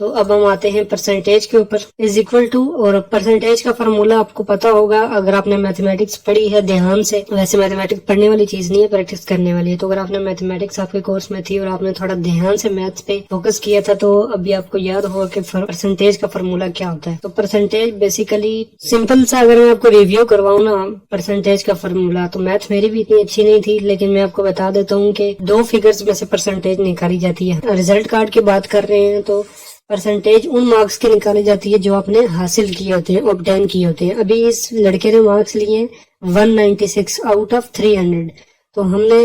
तो अब हम आते हैं परसेंटेज के ऊपर। इज इक्वल टू, और परसेंटेज का फार्मूला आपको पता होगा अगर आपने मैथमेटिक्स पढ़ी है ध्यान से। वैसे मैथमेटिक्स पढ़ने वाली चीज नहीं है, प्रैक्टिस करने वाली है। तो अगर आपने मैथमेटिक्स आपके कोर्स में थी और आपने थोड़ा ध्यान से मैथ्स पे फोकस किया था तो अभी आपको याद होगा कि परसेंटेज का फार्मूला क्या होता है। तो परसेंटेज बेसिकली सिंपल सा, अगर मैं आपको रिव्यू करवाऊँ ना परसेंटेज का फार्मूला, तो मैथ मेरी भी इतनी अच्छी नहीं थी, लेकिन मैं आपको बता देता हूँ कि 2 फिगर्स में से परसेंटेज निकाली जाती है। रिजल्ट कार्ड की बात कर रहे हैं तो परसेंटेज उन मार्क्स की निकाली जाती है जो आपने हासिल किए होते हैं, ऑब्टेन किए होते हैं। अभी इस लड़के ने मार्क्स लिए 196 आउट ऑफ 300। तो हमने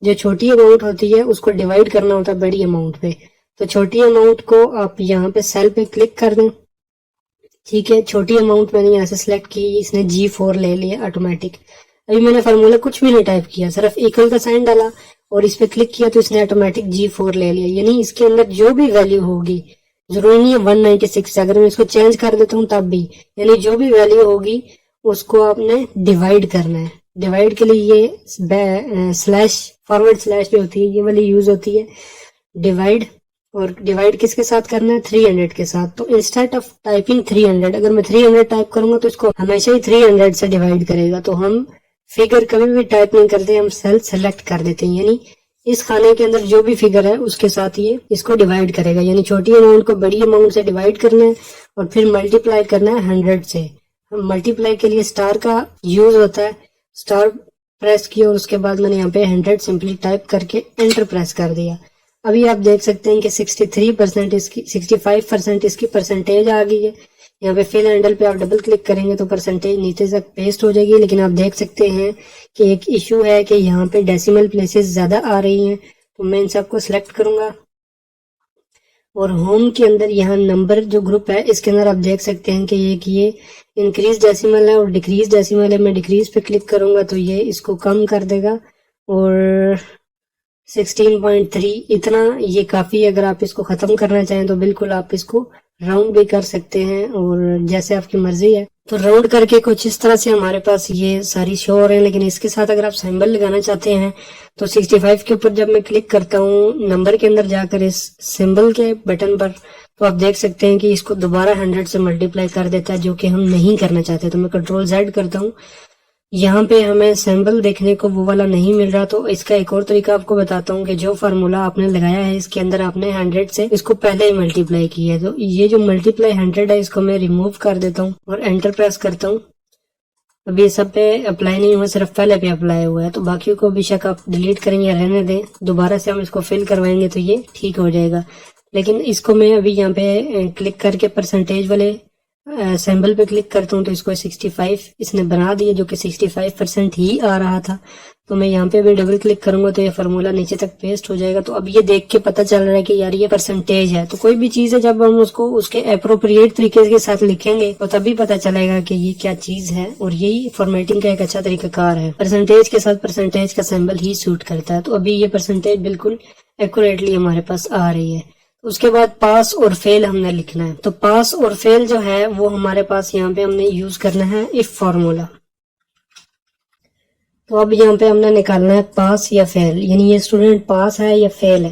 जो छोटी अमाउंट होती है उसको डिवाइड करना होता है बड़ी अमाउंट पे। तो छोटी अमाउंट को आप यहाँ पे सेल पे क्लिक कर दें। ठीक है, छोटी अमाउंट मैंने यहाँ से सिलेक्ट की, इसने G4 ले लिया ऑटोमेटिक। अभी मैंने फार्मूला कुछ भी नहीं टाइप किया, सिर्फ इक्वल का साइन डाला और इस पे क्लिक किया तो इसने ऑटोमेटिक G4 ले लिया। यानी इसके अंदर जो भी वैल्यू होगी, जरूरी नहीं है 196, अगर मैं इसको चेंज कर देता हूँ तब भी, यानी जो भी वैल्यू होगी उसको आपने डिवाइड करना है। डिवाइड के लिए ये स्लैश, फॉरवर्ड स्लैश जो होती है ये वाली यूज होती है, डिवाइड। और डिवाइड किसके साथ करना है, 300 के साथ। तो इंस्टेड ऑफ टाइपिंग 300, अगर मैं 300 टाइप करूंगा तो इसको हमेशा ही 300 से डिवाइड करेगा। तो हम फिगर कभी भी टाइप नहीं करते, हम सेल सेलेक्ट कर देते हैं, यानी इस खाने के अंदर जो भी फिगर है उसके साथ ये इसको डिवाइड करेगा, यानी छोटी अमाउंट को बड़ी अमाउंट से डिवाइड करना है और फिर मल्टीप्लाई करना है 100 से। हम मल्टीप्लाई के लिए स्टार का यूज होता है, स्टार प्रेस किया और उसके बाद मैंने यहाँ पे 100 सिंपली टाइप करके एंटर प्रेस कर दिया। अभी आप देख सकते हैं कि 63% इसकी 65% इसकी परसेंटेज आ गई है। यहाँ पे फिल हैंडल पे आप डबल क्लिक करेंगे तो परसेंटेज नीचे तक पेस्ट हो जाएगी, लेकिन आप देख सकते हैं कि एक इशू है कि यहाँ पे डेसिमल प्लेसेस ज्यादा आ रही हैं। तो मैं इन सबको सिलेक्ट करूंगा और होम के अंदर यहाँ नंबर जो ग्रुप है इसके अंदर आप देख सकते हैं कि ये इंक्रीज डेसिमल है और डिक्रीज डेसिमल है। मैं डिक्रीज पे क्लिक करूंगा तो ये इसको कम कर देगा और 16.3 इतना ये काफी है। अगर आप इसको खत्म करना चाहें तो बिल्कुल आप इसको राउंड भी कर सकते हैं और जैसे आपकी मर्जी है। तो राउंड करके कुछ इस तरह से हमारे पास ये सारी शो हो रहे हैं, लेकिन इसके साथ अगर आप सिंबल लगाना चाहते हैं तो 65 के ऊपर जब मैं क्लिक करता हूँ नंबर के अंदर जाकर इस सिंबल के बटन पर, तो आप देख सकते हैं कि इसको दोबारा 100 से मल्टीप्लाई कर देता है, जो कि हम नहीं करना चाहते। तो मैं कंट्रोल Z करता हूँ, यहाँ पे हमें सिंबल देखने को वो वाला नहीं मिल रहा। तो इसका एक और तरीका आपको बताता हूँ कि जो फार्मूला आपने लगाया है इसके अंदर आपने 100 से इसको पहले ही मल्टीप्लाई किया है। तो ये जो मल्टीप्लाई 100 है इसको मैं रिमूव कर देता हूँ और एंटर प्रेस करता हूँ। अभी ये सब पे अप्लाई नहीं हुआ, सिर्फ पहले पे अप्लाई हुआ है। तो बाकी को बेशक आप डिलीट करेंगे या रहने दें, दोबारा से हम इसको फिल करवाएंगे तो ये ठीक हो जाएगा। लेकिन इसको मैं अभी यहाँ पे क्लिक करके परसेंटेज वाले सिंबल पे क्लिक करता हूँ तो इसको 65 इसने बना दिया, जो कि 65% ही आ रहा था। तो मैं यहाँ पे भी डबल क्लिक करूंगा तो ये फार्मूला नीचे तक पेस्ट हो जाएगा। तो अब ये देख के पता चल रहा है कि यार ये परसेंटेज है। तो कोई भी चीज है जब हम उसको उसके अप्रोप्रिएट तरीके के साथ लिखेंगे तो तभी पता चलेगा कि ये क्या चीज है, और यही फॉर्मेटिंग का एक अच्छा तरीकाकार है। परसेंटेज के साथ परसेंटेज का सिंबल ही सूट करता है। तो अभी ये परसेंटेज बिल्कुल एक्यूरेटली हमारे पास आ रही है। उसके बाद पास और फेल हमने लिखना है। तो पास और फेल जो है वो हमारे पास यहाँ पे हमने यूज करना है इफ फॉर्मूला। तो अब यहाँ पे हमने निकालना है पास या फेल, यानी ये स्टूडेंट पास है या फेल है।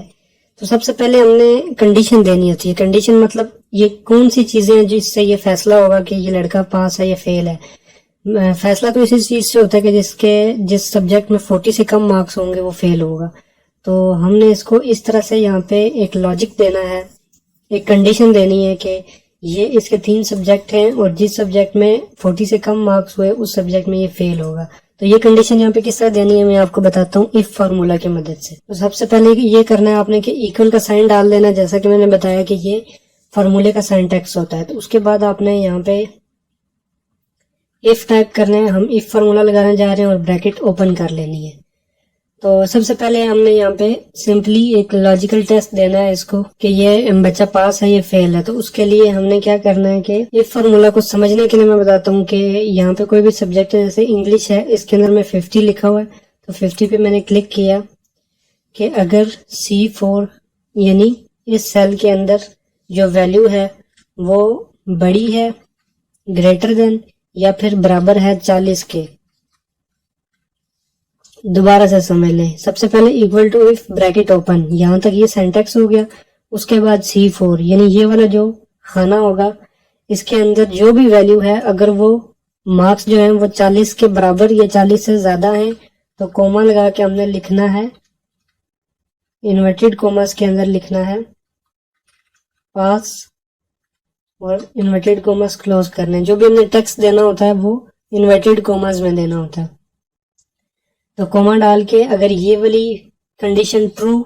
तो सबसे पहले हमने कंडीशन देनी होती है। कंडीशन मतलब ये कौन सी चीजें हैं जिससे ये फैसला होगा कि ये लड़का पास है या फेल है। फैसला तो इसी चीज से होता है कि जिस सब्जेक्ट में 40 से कम मार्क्स होंगे वो फेल होगा। तो हमने इसको इस तरह से यहाँ पे एक लॉजिक देना है, एक कंडीशन देनी है कि ये इसके 3 सब्जेक्ट हैं और जिस सब्जेक्ट में 40 से कम मार्क्स हुए उस सब्जेक्ट में ये फेल होगा। तो ये कंडीशन यहाँ पे किस तरह देनी है मैं आपको बताता हूँ इफ फार्मूला की मदद से। तो सबसे पहले ये करना है आपने कि इक्वल का साइन डाल देना, जैसा कि मैंने बताया कि ये फार्मूले का सिंटैक्स होता है। तो उसके बाद आपने यहाँ पे इफ टाइप करना है, हम इफ फार्मूला लगाने जा रहे हैं और ब्रैकेट ओपन कर लेनी है। तो सबसे पहले हमने यहाँ पे सिंपली एक लॉजिकल टेस्ट देना है इसको कि ये बच्चा पास है या फेल है। तो उसके लिए हमने क्या करना है कि इफ फार्मूला को समझने के लिए मैं बताता हूँ कि यहाँ पे कोई भी सब्जेक्ट है, जैसे इंग्लिश है, इसके अंदर में 50 लिखा हुआ है। तो 50 पे मैंने क्लिक किया कि अगर C4 यानी इस सेल के अंदर जो वैल्यू है वो बड़ी है, ग्रेटर देन या फिर बराबर है 40 के। दोबारा से समझ लें, सबसे पहले equal to if bracket open, यहां तक ये सिंटैक्स हो गया। उसके बाद C4 यानी ये वाला जो खाना होगा इसके अंदर जो भी वैल्यू है अगर वो मार्क्स जो है वो 40 के बराबर या 40 से ज्यादा है तो कोमा लगा के हमने लिखना है, इन्वर्टेड कोमास के अंदर लिखना है पास और इन्वर्टेड कोमास क्लोज करने। जो भी हमने टेक्स्ट देना होता है वो इन्वर्टेड कोमास में देना होता है। तो कोमा डाल के अगर ये वाली कंडीशन ट्रू,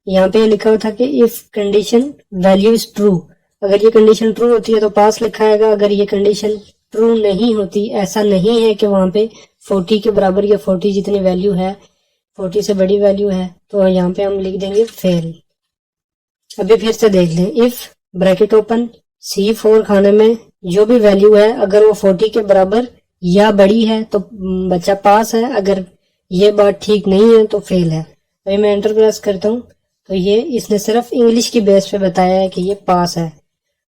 यहाँ पे लिखा हुआ था कि if condition value is true, अगर ये कंडीशन ट्रू होती है तो पास लिखा आएगा। अगर ये कंडीशन ट्रू नहीं होती, ऐसा नहीं है कि वहां पे 40 के बराबर या 40 जितनी वैल्यू है 40 से बड़ी वैल्यू है, तो यहाँ पे हम लिख देंगे फेल। अभी फिर से देख लें, इफ ब्रैकेट ओपन C4 खाने में जो भी वैल्यू है अगर वो 40 के बराबर या बड़ी है तो बच्चा पास है, अगर ये बात ठीक नहीं है तो फेल है। अभी मैं एंटर प्रेस करता हूँ तो ये इसने सिर्फ इंग्लिश की बेस पे बताया है कि ये पास है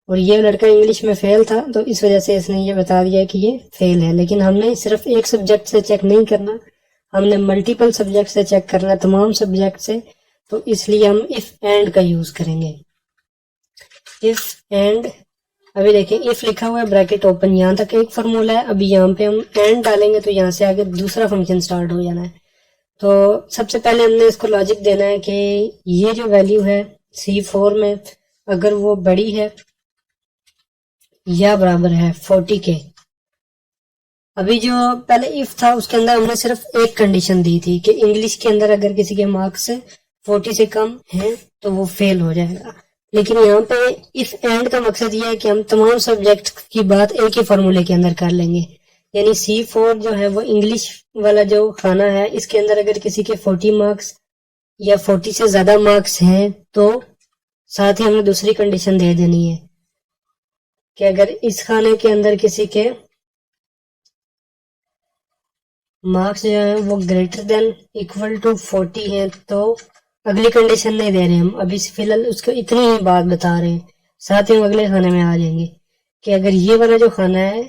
और ये लड़का इंग्लिश में फेल था, तो इस वजह से इसने ये बता दिया कि ये फेल है। लेकिन हमने सिर्फ एक सब्जेक्ट से चेक नहीं करना, हमने मल्टीपल सब्जेक्ट से चेक करना, तमाम सब्जेक्ट से। तो इसलिए हम इफ एंड का यूज करेंगे। इफ एंड, अभी देखिए इफ लिखा हुआ है ब्रैकेट ओपन, यहाँ तक एक फार्मूला है। अभी यहाँ पे हम एंड डालेंगे तो यहाँ से आगे दूसरा फंक्शन स्टार्ट हो जाना है। तो सबसे पहले हमने इसको लॉजिक देना है कि ये जो वैल्यू है C4 में अगर वो बड़ी है या बराबर है 40 के। अभी जो पहले इफ था उसके अंदर हमने सिर्फ एक कंडीशन दी थी कि इंग्लिश के अंदर अगर किसी के मार्क्स 40 से कम है तो वो फेल हो जाएगा। लेकिन यहाँ पे इफ एंड का मकसद ये है कि हम तमाम सब्जेक्ट की बात एक ही फार्मूले के अंदर कर लेंगे। यानी C4 जो है वो इंग्लिश वाला जो खाना है, इसके अंदर अगर किसी के 40 मार्क्स या 40 से ज्यादा मार्क्स हैं तो साथ ही हमने दूसरी कंडीशन दे देनी है कि अगर इस खाने के अंदर किसी के मार्क्स जो है वो ग्रेटर देन इक्वल टू 40 है तो अगली कंडीशन नहीं दे रहे हम, अभी फिलहाल उसको इतनी ही बात बता रहे हैं। साथ ही हम अगले खाने में आ जाएंगे कि अगर ये वाला जो खाना है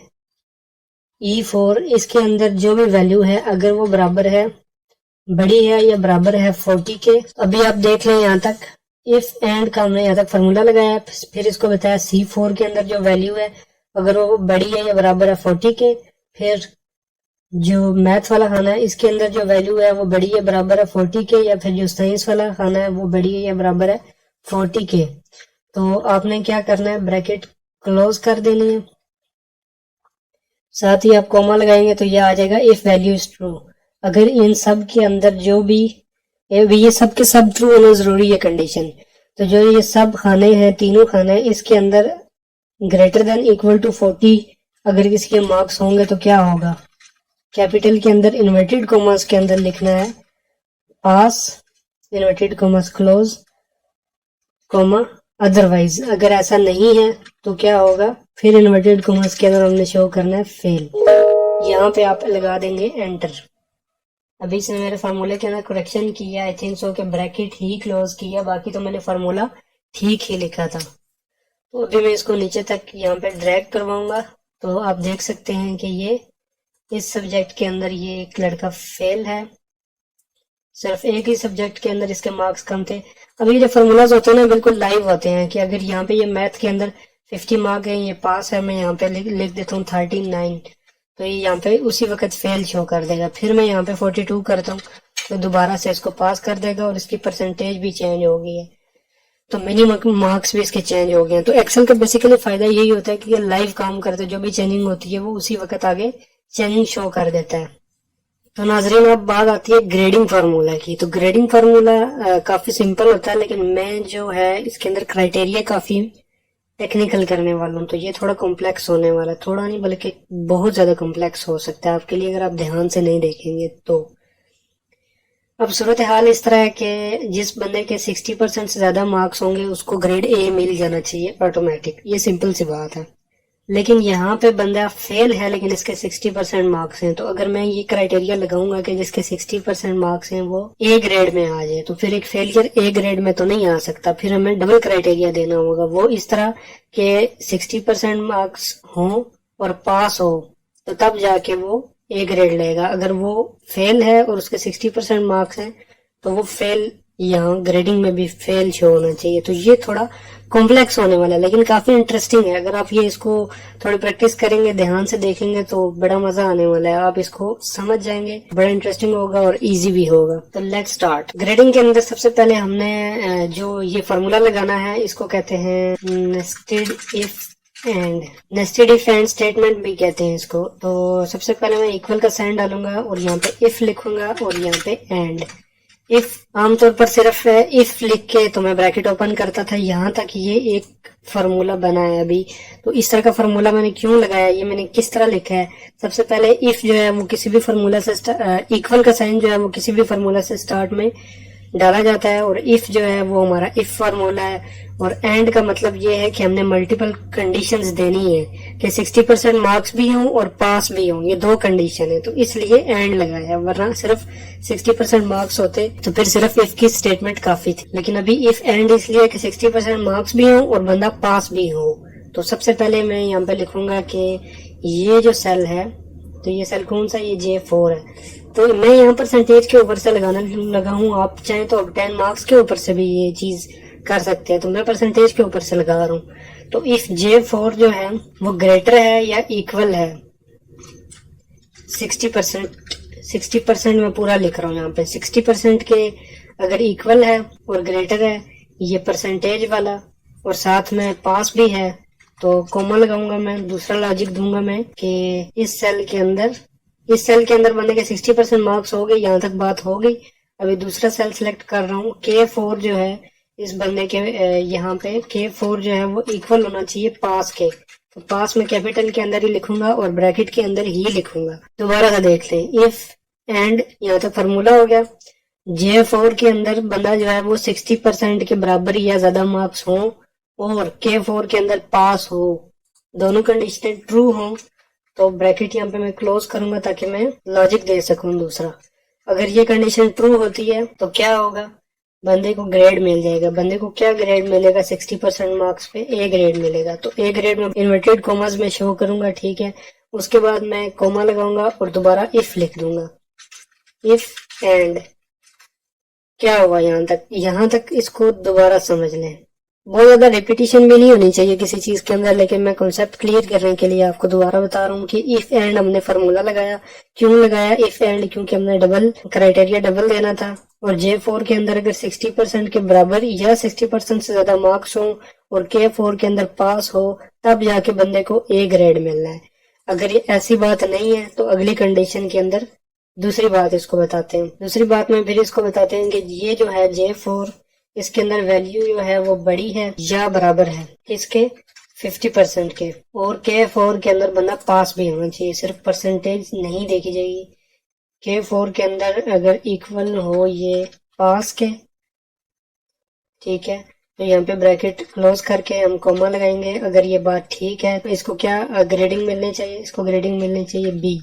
E4, इसके अंदर जो भी वैल्यू है अगर वो बराबर है, बड़ी है या बराबर है 40 के। अभी आप देख लें यहाँ तक इफ एंड का हमने यहाँ तक फार्मूला लगाया, फिर इसको बताया C4 के अंदर जो वैल्यू है अगर वो बड़ी है या बराबर है 40 के। फिर जो मैथ वाला खाना है इसके अंदर जो वैल्यू है वो बड़ी है बराबर है 40 के, या फिर जो साइंस वाला खाना है वो बड़ी है या बराबर है 40 के। तो आपने क्या करना है, ब्रैकेट क्लोज कर देनी है, साथ ही आप कॉमा लगाएंगे तो ये आ जाएगा इफ वैल्यू इज ट्रू। अगर इन सब के अंदर जो भी ये सब के सब ट्रू होना जरूरी है कंडीशन। तो जो ये सब खाने हैं, तीनों खाने, इसके अंदर ग्रेटर देन इक्वल टू 40 अगर किसी के मार्क्स होंगे तो क्या होगा, कैपिटल के अंदर इन्वर्टेड कॉमास के अंदर लिखना है pass, inverted commas close, comma otherwise. अगर ऐसा नहीं है तो क्या होगा, फिर इन्वर्टेड कॉमास के अंदर हमने शो करना है फेल। यहाँ पे आप लगा देंगे एंटर। अभी से मेरे फार्मूले के अंदर करेक्शन किया, आई थिंक सो कि ब्रैकेट ही क्लोज किया, बाकी तो मैंने फार्मूला ठीक ही लिखा था। तो अभी मैं इसको नीचे तक यहाँ पे ड्रैग करवाऊंगा तो आप देख सकते हैं कि ये इस सब्जेक्ट के अंदर ये एक लड़का फेल है, सिर्फ एक ही सब्जेक्ट के अंदर इसके मार्क्स कम थे। अभी जो फार्मूलाज होते हैं ना बिल्कुल लाइव होते हैं कि अगर यहाँ पे ये मैथ के अंदर 50 मार्क है, ये पास है, मैं यहाँ पे लिख देता हूँ 39, तो ये यहाँ पे उसी वक्त फेल शो कर देगा। फिर मैं यहाँ पे 42 करता हूँ तो दोबारा से इसको पास कर देगा और इसकी परसेंटेज भी चेंज हो गई है, तो मिनिमम मार्क्स भी इसके चेंज हो गए हैं। तो एक्सेल का बेसिकली फायदा यही होता है कि लाइव काम करते जो भी चेंजिंग होती है वो उसी वक्त आगे चेंजिंग शो कर देता है। तो नाजरीन अब बात आती है ग्रेडिंग फार्मूला की। तो ग्रेडिंग फार्मूला काफी सिंपल होता है, लेकिन मैं जो है इसके अंदर क्राइटेरिया काफी टेक्निकल करने वाला हूँ, तो ये थोड़ा कॉम्प्लेक्स होने वाला है। थोड़ा नहीं बल्कि बहुत ज्यादा कॉम्प्लेक्स हो सकता है आपके लिए अगर आप ध्यान से नहीं देखेंगे तो। अब सूरत हाल इस तरह है कि जिस बंदे के 60% से ज्यादा मार्क्स होंगे उसको ग्रेड ए मिल जाना चाहिए ऑटोमेटिक, ये सिंपल सी बात है। लेकिन यहाँ पे बंदा फेल है लेकिन इसके 60% मार्क्स हैं, तो अगर मैं ये क्राइटेरिया लगाऊंगा कि जिसके 60% मार्क्स हैं वो ए ग्रेड में आ जाए, तो फिर एक फेलियर ए ग्रेड में तो नहीं आ सकता, फिर हमें डबल क्राइटेरिया देना होगा। वो इस तरह के 60% मार्क्स हो और पास हो तो तब जाके वो ए ग्रेड लेगा। अगर वो फेल है और उसके 60% मार्क्स हैं तो वो फेल, यहाँ ग्रेडिंग में भी फेल शो होना चाहिए। तो ये थोड़ा कॉम्प्लेक्स होने वाला है लेकिन काफी इंटरेस्टिंग है। अगर आप ये इसको थोड़ी प्रैक्टिस करेंगे, ध्यान से देखेंगे तो बड़ा मजा आने वाला है, आप इसको समझ जाएंगे, बड़ा इंटरेस्टिंग होगा और इजी भी होगा। तो लेट्स स्टार्ट। ग्रेडिंग के अंदर सबसे पहले हमने जो ये फॉर्मूला लगाना है इसको कहते हैं nested if and, nested if and statement भी कहते हैं इसको। तो सबसे पहले मैं इक्वल का साइन डालूंगा और यहाँ पे इफ लिखूंगा और यहाँ पे एंड। इफ आमतौर पर सिर्फ इफ लिख के तो मैं ब्रैकेट ओपन करता था, यहाँ तक ये एक फार्मूला बना है अभी। तो इस तरह का फार्मूला मैंने क्यों लगाया, ये मैंने किस तरह लिखा है। सबसे पहले इफ जो है वो किसी भी फार्मूला से इक्वल का साइन जो है वो किसी भी फार्मूला से स्टार्ट में डाला जाता है, और इफ जो है वो हमारा इफ फार्मूला है। और एंड का मतलब ये है कि हमने मल्टीपल कंडीशंस देनी है कि 60% मार्क्स भी हों और पास भी हों, ये दो कंडीशन है, तो इसलिए एंड लगाया। वरना सिर्फ 60% मार्क्स होते तो फिर सिर्फ इफ की स्टेटमेंट काफी थी, लेकिन अभी इफ एंड इसलिए कि 60% मार्क्स भी हों और बंदा पास भी हो। तो सबसे पहले मैं यहाँ पे लिखूंगा कि ये जो सेल है, तो ये सेल कौन सा, ये J4 है। तो मैं यहाँ परसेंटेज के ऊपर से लगाना लगा हूँ, आप चाहें तो 10 मार्क्स के ऊपर से भी ये चीज कर सकते हैं, तो मैं परसेंटेज के ऊपर से लगा रहा हूँ। तो इफ J4 जो है वो ग्रेटर है या इक्वल है 60%, 60% में पूरा लिख रहा हूँ यहाँ पे, 60% के अगर इक्वल है और ग्रेटर है ये परसेंटेज वाला और साथ में पास भी है, तो कॉमा लगाऊंगा मैं। दूसरा लॉजिक दूंगा मैं कि इस सेल के अंदर बंदे के 60% मार्क्स हो गए, यहाँ तक बात हो गई। अभी दूसरा सेल सिलेक्ट कर रहा हूँ, K4 जो है इस बंदे के यहाँ पे K4 जो है वो इक्वल होना चाहिए पास के, तो पास में कैपिटल के अंदर ही लिखूंगा और ब्रैकेट के अंदर ही लिखूंगा। दोबारा से देख लें, इफ एंड यहाँ तक फार्मूला हो गया। J4 के अंदर बंदा जो है वो 60% के बराबर या ज्यादा मार्क्स हो और K4 के अंदर पास हो, दोनों कंडीशन ट्रू हो, तो ब्रैकेट यहाँ पे मैं क्लोज करूंगा ताकि मैं लॉजिक दे सकूं दूसरा। अगर ये कंडीशन ट्रू होती है तो क्या होगा, बंदे को ग्रेड मिल जाएगा। बंदे को क्या ग्रेड मिलेगा, 60% मार्क्स पे A ग्रेड मिलेगा। तो A ग्रेड में इन्वर्टेड कॉमास में शो करूंगा, ठीक है। उसके बाद मैं कॉमा लगाऊंगा और दोबारा इफ लिख दूंगा। इफ एंड क्या हुआ यहाँ तक इसको दोबारा समझ लें। बहुत ज्यादा रिपीटिशन भी नहीं होनी चाहिए किसी चीज के अंदर, लेकिन मैं कॉन्सेप्ट क्लियर करने के लिए आपको दोबारा बता रहा हूँ कि इफ एंड हमने फार्मूला लगाया। क्यों लगाया इफ एंड, क्योंकि हमने डबल क्राइटेरिया डबल देना था और J4 के अंदर अगर 60% के बराबर या 60% से ज्यादा मार्क्स हो और K4 के अंदर पास हो तब जाके बंदे को A ग्रेड मिलना है। अगर ये ऐसी बात नहीं है तो अगली कंडीशन के अंदर दूसरी बात इसको बताते हैं। दूसरी बात में फिर इसको बताते हैं कि ये जो है J4 इसके अंदर वैल्यू जो है वो बड़ी है या बराबर है इसके 50% के, और K4 के अंदर बंदा पास भी होना चाहिए, सिर्फ परसेंटेज नहीं देखी जाएगी। K4 के अंदर अगर इक्वल हो ये पास के, ठीक है, तो यहाँ पे ब्रैकेट क्लोज करके हम कॉमा लगाएंगे। अगर ये बात ठीक है तो इसको क्या ग्रेडिंग मिलनी चाहिए, इसको ग्रेडिंग मिलनी चाहिए B।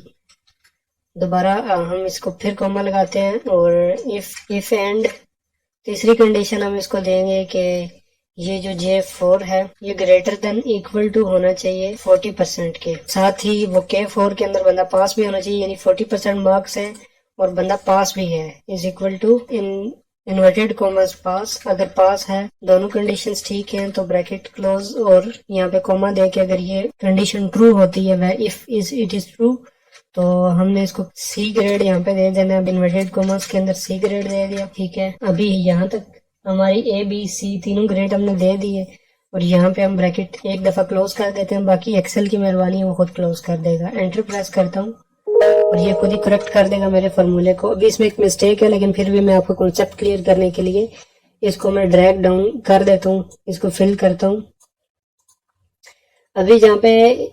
दोबारा हम इसको फिर कॉमा लगाते हैं और इफ एंड तीसरी कंडीशन हम इसको देंगे कि ये जो J4 है ये ग्रेटर देन इक्वल टू होना चाहिए 40% के, साथ ही वो K4 के अंदर बंदा पास भी होना चाहिए, यानी 40% मार्क्स है और बंदा पास भी है, is equal to in inverted commas pass. अगर पास है, दोनों कंडीशंस ठीक हैं तो ब्रैकेट क्लोज और यहाँ पे कॉमा दे के अगर ये कंडीशन ट्रू होती है वह इफ इट इज ट्रू, तो हमने इसको C ग्रेड यहाँ पे दे देना है। इन्वर्टेड कॉमर्स के अंदर C ग्रेड दे दिया, ठीक है। अभी यहाँ तक हमारी A B C तीनों ग्रेड हमने दे दिए और यहाँ पे हम ब्रैकेट एक दफा क्लोज कर देते हैं, बाकी एक्सेल की मेहरबानी वो खुद क्लोज कर देगा। एंटर प्रेस करता हूँ और ये खुद ही करेक्ट कर देगा मेरे फॉर्मूले को। अभी इसमें एक मिस्टेक है लेकिन फिर भी मैं आपको कॉन्सेप्ट क्लियर करने के लिए इसको मैं ड्रैग डाउन कर देता हूँ, इसको फिल करता हूँ। अभी जहाँ पे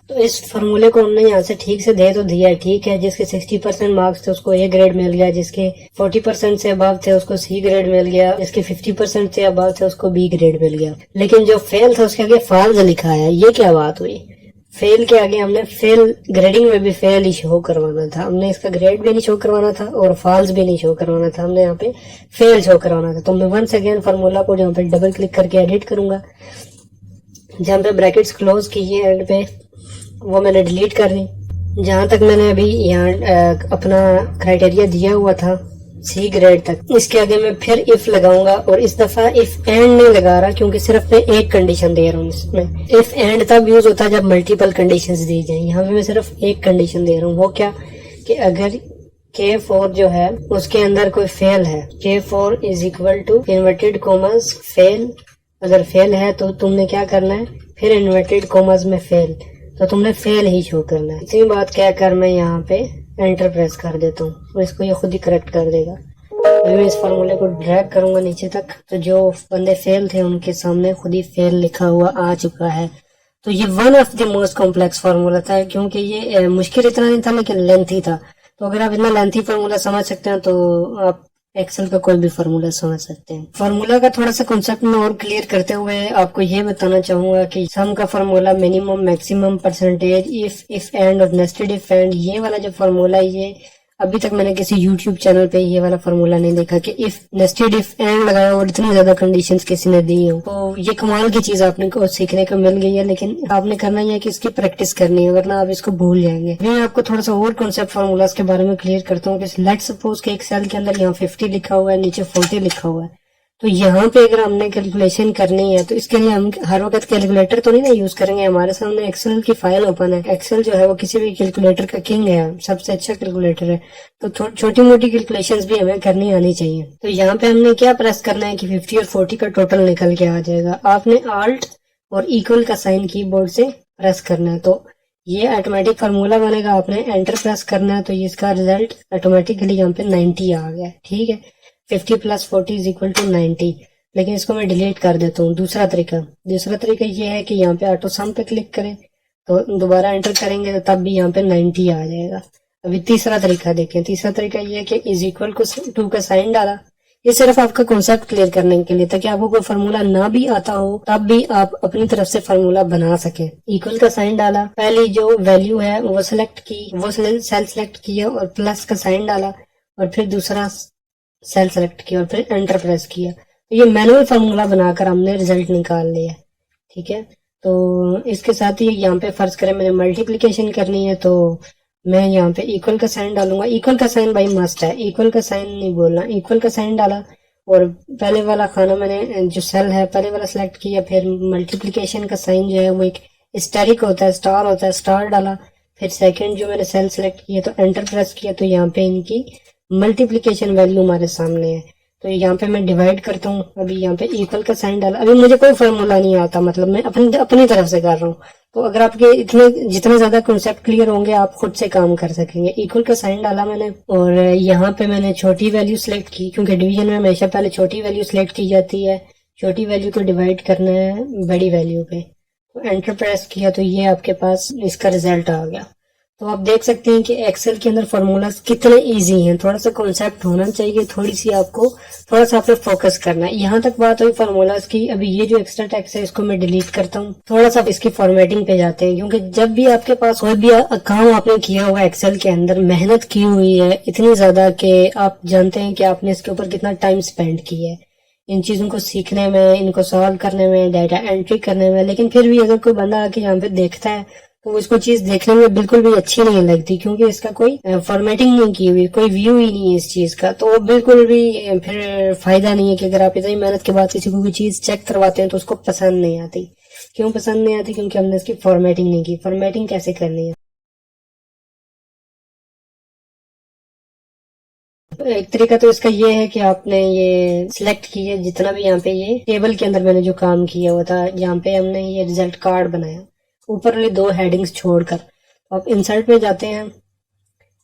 तो इस फार्मूले को हमने यहाँ से ठीक से दे तो दिया, ठीक है। जिसके 60% मार्क्स थे उसको A ग्रेड मिल गया, जिसके 40% से अबव थे उसको C ग्रेड मिल गया, जिसके 50% से अबव थे उसको B ग्रेड मिल गया। लेकिन जो फेल था उसके आगे फॉल्स लिखा है, ये क्या बात हुई। फेल के आगे हमने फेल ग्रेडिंग में भी फेल ही शो करवाना था, हमने इसका ग्रेड भी नहीं शो करवाना था और फॉल्स भी नहीं शो करवाना था, हमने यहाँ पे फेल शो करवाना था। तो मैं वंस अगेन फार्मूला को जहाँ पे डबल क्लिक करके एडिट करूंगा, जहाँ पे ब्रैकेट्स क्लोज की है एंड पे वो मैंने डिलीट कर दी। जहाँ तक मैंने अभी यहाँ अपना क्राइटेरिया दिया हुआ था C ग्रेड तक, इसके आगे मैं फिर इफ लगाऊंगा और इस दफा इफ एंड नहीं लगा रहा क्योंकि सिर्फ मैं एक कंडीशन दे रहा हूँ इसमें। इफ एंड तब यूज होता है जब मल्टीपल कंडीशंस दी जाए, यहाँ पे मैं सिर्फ एक कंडीशन दे रहा हूँ। वो क्या कि अगर K4 जो है उसके अंदर कोई फेल है, K4 is equal to inverted commas fail. अगर फेल है तो तुमने क्या करना है, फिर इन्वर्टेड कॉमर्स में फेल, तो तुमने फेल ही शो करना है। इतनी बात क्या कर मैं यहाँ पे एंटर प्रेस कर देता हूँ और इसको ये खुद ही करेक्ट कर देगा। अभी मैं इस फार्मूले को ड्रैग करूंगा नीचे तक, तो जो बंदे फेल थे उनके सामने खुद ही फेल लिखा हुआ आ चुका है। तो ये one of the most complex formula था, क्योंकि ये मुश्किल इतना नहीं था लेकिन लेंथी था। तो अगर आप इतना लेंथी फार्मूला समझ सकते हैं तो आप एक्सेल का कोई भी फार्मूला समझ सकते हैं। फार्मूला का थोड़ा सा कॉन्सेप्ट में और क्लियर करते हुए आपको ये बताना चाहूंगा कि सम का formula, minimum, maximum, percentage, if and और नेस्टेड इफ एंड, ये वाला जो फार्मूला है ये अभी तक मैंने किसी YouTube चैनल पे ये वाला फार्मूला नहीं देखा कि इफ नेस्टेड इफ एंड लगाया और इतनी ज्यादा कंडीशंस किसी ने दी हो। तो ये कमाल की चीज आपने को सीखने को मिल गई है, लेकिन आपने करना ही है कि इसकी प्रैक्टिस करनी है, वरना आप इसको भूल जाएंगे। मैं आपको थोड़ा सा और कॉन्सेप्ट फार्मूलाज के बारे में क्लियर करता हूँ कि लेट्स सपोज कि एक सेल के अंदर यहाँ 50 लिखा हुआ है, नीचे 40 लिखा हुआ है, तो यहाँ पे अगर हमने कैलकुलेशन करनी है तो इसके लिए हम हर वक्त कैलकुलेटर तो नहीं ना यूज करेंगे, हमारे सामने एक्सेल की फाइल ओपन है। एक्सेल जो है वो किसी भी कैलकुलेटर का किंग है, सबसे अच्छा कैलकुलेटर है। तो छोटी मोटी कैलकुलेशंस भी हमें करनी आनी चाहिए। तो यहाँ पे हमने क्या प्रेस करना है कि 50 और 40 का टोटल निकल के आ जाएगा। आपने आल्ट और इक्वल का साइन कीबोर्ड से प्रेस करना है तो ये ऑटोमेटिक फार्मूला बनेगा। आपने एंटर प्रेस करना है तो ये इसका रिजल्ट ऑटोमेटिकली यहाँ पे 90 आ गया। ठीक है, 50 + 40 = 90। लेकिन इसको मैं डिलीट कर देता हूँ। दूसरा तरीका ये है कि यहाँ पे ऑटो सम पे क्लिक करें तो दोबारा एंटर करेंगे तो तब भी यहाँ पे 90 आ जाएगा। अभी तीसरा तरीका देखें। तीसरा तरीका ये है कि = 2 का साइन डाला। ये सिर्फ आपका कॉन्सेप्ट क्लियर करने के लिए, ताकि आपको कोई फार्मूला ना भी आता हो तब भी आप अपनी तरफ से फार्मूला बना सके। इक्वल का साइन डाला, पहली जो वैल्यू है वो सिलेक्ट की, वो सेल सेलेक्ट किया और प्लस का साइन डाला और फिर दूसरा सेल सेलेक्ट किया और फिर एंटर प्रेस किया। तो ये मैनुअल फार्मूला बनाकर हमने रिजल्ट निकाल लिया। ठीक है, तो इसके साथ ही यहाँ पे फर्ज करें मैंने मल्टीप्लिकेशन करनी है तो मैं यहाँ पे इक्वल का साइन डालूंगा। इक्वल का साइन भाई मस्ट है, इक्वल का साइन नहीं बोलना। इक्वल का साइन डाला और पहले वाला खाना मैंने जो सेल है पहले वाला सिलेक्ट किया। फिर मल्टीप्लिकेशन का साइन जो है वो एक स्टेरिक होता है, स्टार होता है, स्टार डाला। फिर सेकंड जो मैंने सेल सिलेक्ट किया तो एंटर प्रेस किया तो यहाँ पे इनकी मल्टीप्लिकेशन वैल्यू हमारे सामने है। तो यहाँ पे मैं डिवाइड करता हूँ। अभी यहाँ पे इक्वल का साइन डाला। अभी मुझे कोई फॉर्मूला नहीं आता, मतलब मैं अपनी तरफ से कर रहा हूँ। तो अगर आपके जितने ज्यादा कॉन्सेप्ट क्लियर होंगे आप खुद से काम कर सकेंगे। इक्वल का साइन डाला मैंने और यहाँ पे मैंने छोटी वैल्यू सिलेक्ट की, क्योंकि डिवीजन में हमेशा पहले छोटी वैल्यू सिलेक्ट की जाती है। छोटी वैल्यू को डिवाइड करना है बड़ी वैल्यू पे। तो एंटर प्रेस किया तो ये आपके पास इसका रिजल्ट आ गया। तो आप देख सकते हैं कि एक्सेल के अंदर फॉर्मूलाज कितने इजी हैं। थोड़ा सा कॉन्सेप्ट होना चाहिए, थोड़ा सा आपने फोकस करना है। यहाँ तक बात हुई फॉर्मूलाज की। अभी ये जो एक्स्ट्रा टेक्स्ट है इसको मैं डिलीट करता हूँ। थोड़ा सा इसकी फॉर्मेटिंग पे जाते हैं, क्योंकि जब भी आपके पास कोई भी काम आपने किया हुआ एक्सेल के अंदर, मेहनत की हुई है इतनी ज्यादा कि आप जानते हैं कि आपने इसके ऊपर कितना टाइम स्पेंड किया है इन चीजों को सीखने में, इनको सॉल्व करने में, डाटा एंट्री करने में। लेकिन फिर भी अगर कोई बंदा आके यहाँ पे देखता है तो इसको चीज देखने में बिल्कुल भी अच्छी नहीं लगती, क्योंकि इसका कोई फॉर्मेटिंग नहीं की हुई, कोई व्यू ही नहीं है इस चीज का। तो वो बिल्कुल भी फिर फायदा नहीं है कि अगर आप इतनी मेहनत के बाद किसी को कोई चीज चेक करवाते हैं तो उसको पसंद नहीं आती। क्यों पसंद नहीं आती? क्योंकि हमने इसकी फॉर्मेटिंग नहीं की। फॉर्मेटिंग कैसे करनी है? एक तरीका तो इसका ये है कि आपने ये सिलेक्ट किया जितना भी यहाँ पे ये टेबल के अंदर मैंने जो काम किया हुआ था, यहाँ पे हमने ये रिजल्ट कार्ड बनाया ऊपर वाली 2 हेडिंग्स छोड़कर। आप इंसर्ट पे जाते हैं,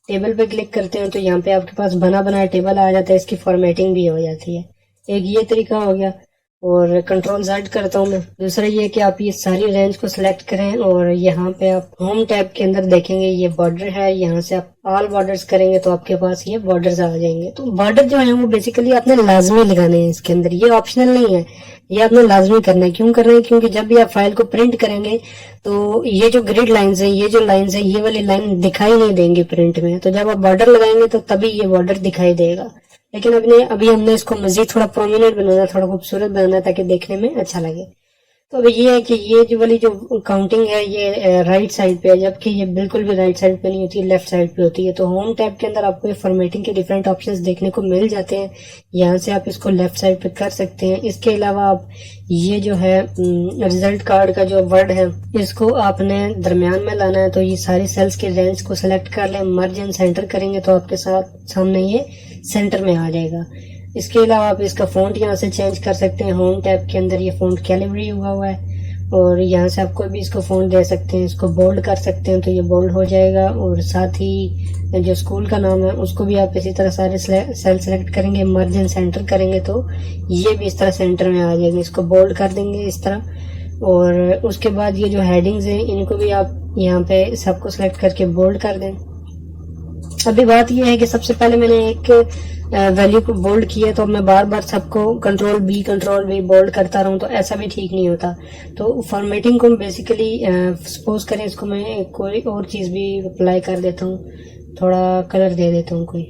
टेबल पे क्लिक करते हैं तो यहाँ पे आपके पास बना बनाया टेबल आ जाता है। इसकी फॉर्मेटिंग भी हो जाती है। एक ये तरीका हो गया और कंट्रोल Z करता हूँ मैं। दूसरा ये कि आप ये सारी रेंज को सिलेक्ट करें और यहाँ पे आप होम टैब के अंदर देखेंगे ये बॉर्डर है, यहाँ से आप ऑल बॉर्डर्स करेंगे तो आपके पास ये बॉर्डर्स आ जाएंगे। तो बॉर्डर जो है वो बेसिकली आपने लाजमी लगाने हैं इसके अंदर, ये ऑप्शनल नहीं है, ये आपने लाजमी करना है। क्यों करना है? क्योंकि जब भी आप फाइल को प्रिंट करेंगे तो ये जो ग्रिड लाइंस है, ये जो लाइंस है, ये वाली लाइन दिखाई नहीं देंगी प्रिंट में। तो जब आप बॉर्डर लगाएंगे तो तभी ये बॉर्डर दिखाई देगा। लेकिन अभी हमने इसको मजीद थोड़ा प्रोमिनेंट बनाना, थोड़ा खूबसूरत बनाना ताकि देखने में अच्छा लगे। तो अभी ये है कि ये जो वाली जो काउंटिंग है ये राइट साइड पे है, जबकि ये बिल्कुल भी राइट साइड पे नहीं होती, लेफ्ट साइड पे होती है। तो होम टैब के अंदर आपको फॉर्मेटिंग के डिफरेंट ऑप्शंस देखने को मिल जाते हैं। यहाँ से आप इसको लेफ्ट साइड पे कर सकते हैं। इसके अलावा आप ये जो है रिजल्ट कार्ड का जो वर्ड है इसको आपने दरमियान में लाना है। तो ये सारी सेल्स के रेंज को सिलेक्ट कर लें, मर्ज एंड सेंटर करेंगे तो आपके सामने ये सेंटर में आ जाएगा। इसके अलावा आप इसका फ़ॉन्ट यहाँ से चेंज कर सकते हैं। होम टैब के अंदर ये फ़ॉन्ट कैलिब्री हुआ है और यहाँ से आप कोई भी इसको फ़ॉन्ट दे सकते हैं। इसको बोल्ड कर सकते हैं तो ये बोल्ड हो जाएगा। और साथ ही जो स्कूल का नाम है उसको भी आप इसी तरह सारे सेल सेलेक्ट करेंगे, मर्ज एंड सेंटर करेंगे तो ये भी इस तरह सेंटर में आ जाएंगे। इसको बोल्ड कर देंगे इस तरह। और उसके बाद ये जो हेडिंग्स हैं इनको भी आप यहाँ पे सबको सिलेक्ट करके बोल्ड कर दें। अभी बात यह है कि सबसे पहले मैंने एक वैल्यू को बोल्ड किया तो मैं बार बार सबको कंट्रोल बी बोल्ड करता रहूं तो ऐसा भी ठीक नहीं होता। तो फॉर्मेटिंग को बेसिकली सपोज करें इसको मैं कोई और चीज भी अप्लाई कर देता हूँ, थोड़ा कलर दे देता हूँ। कोई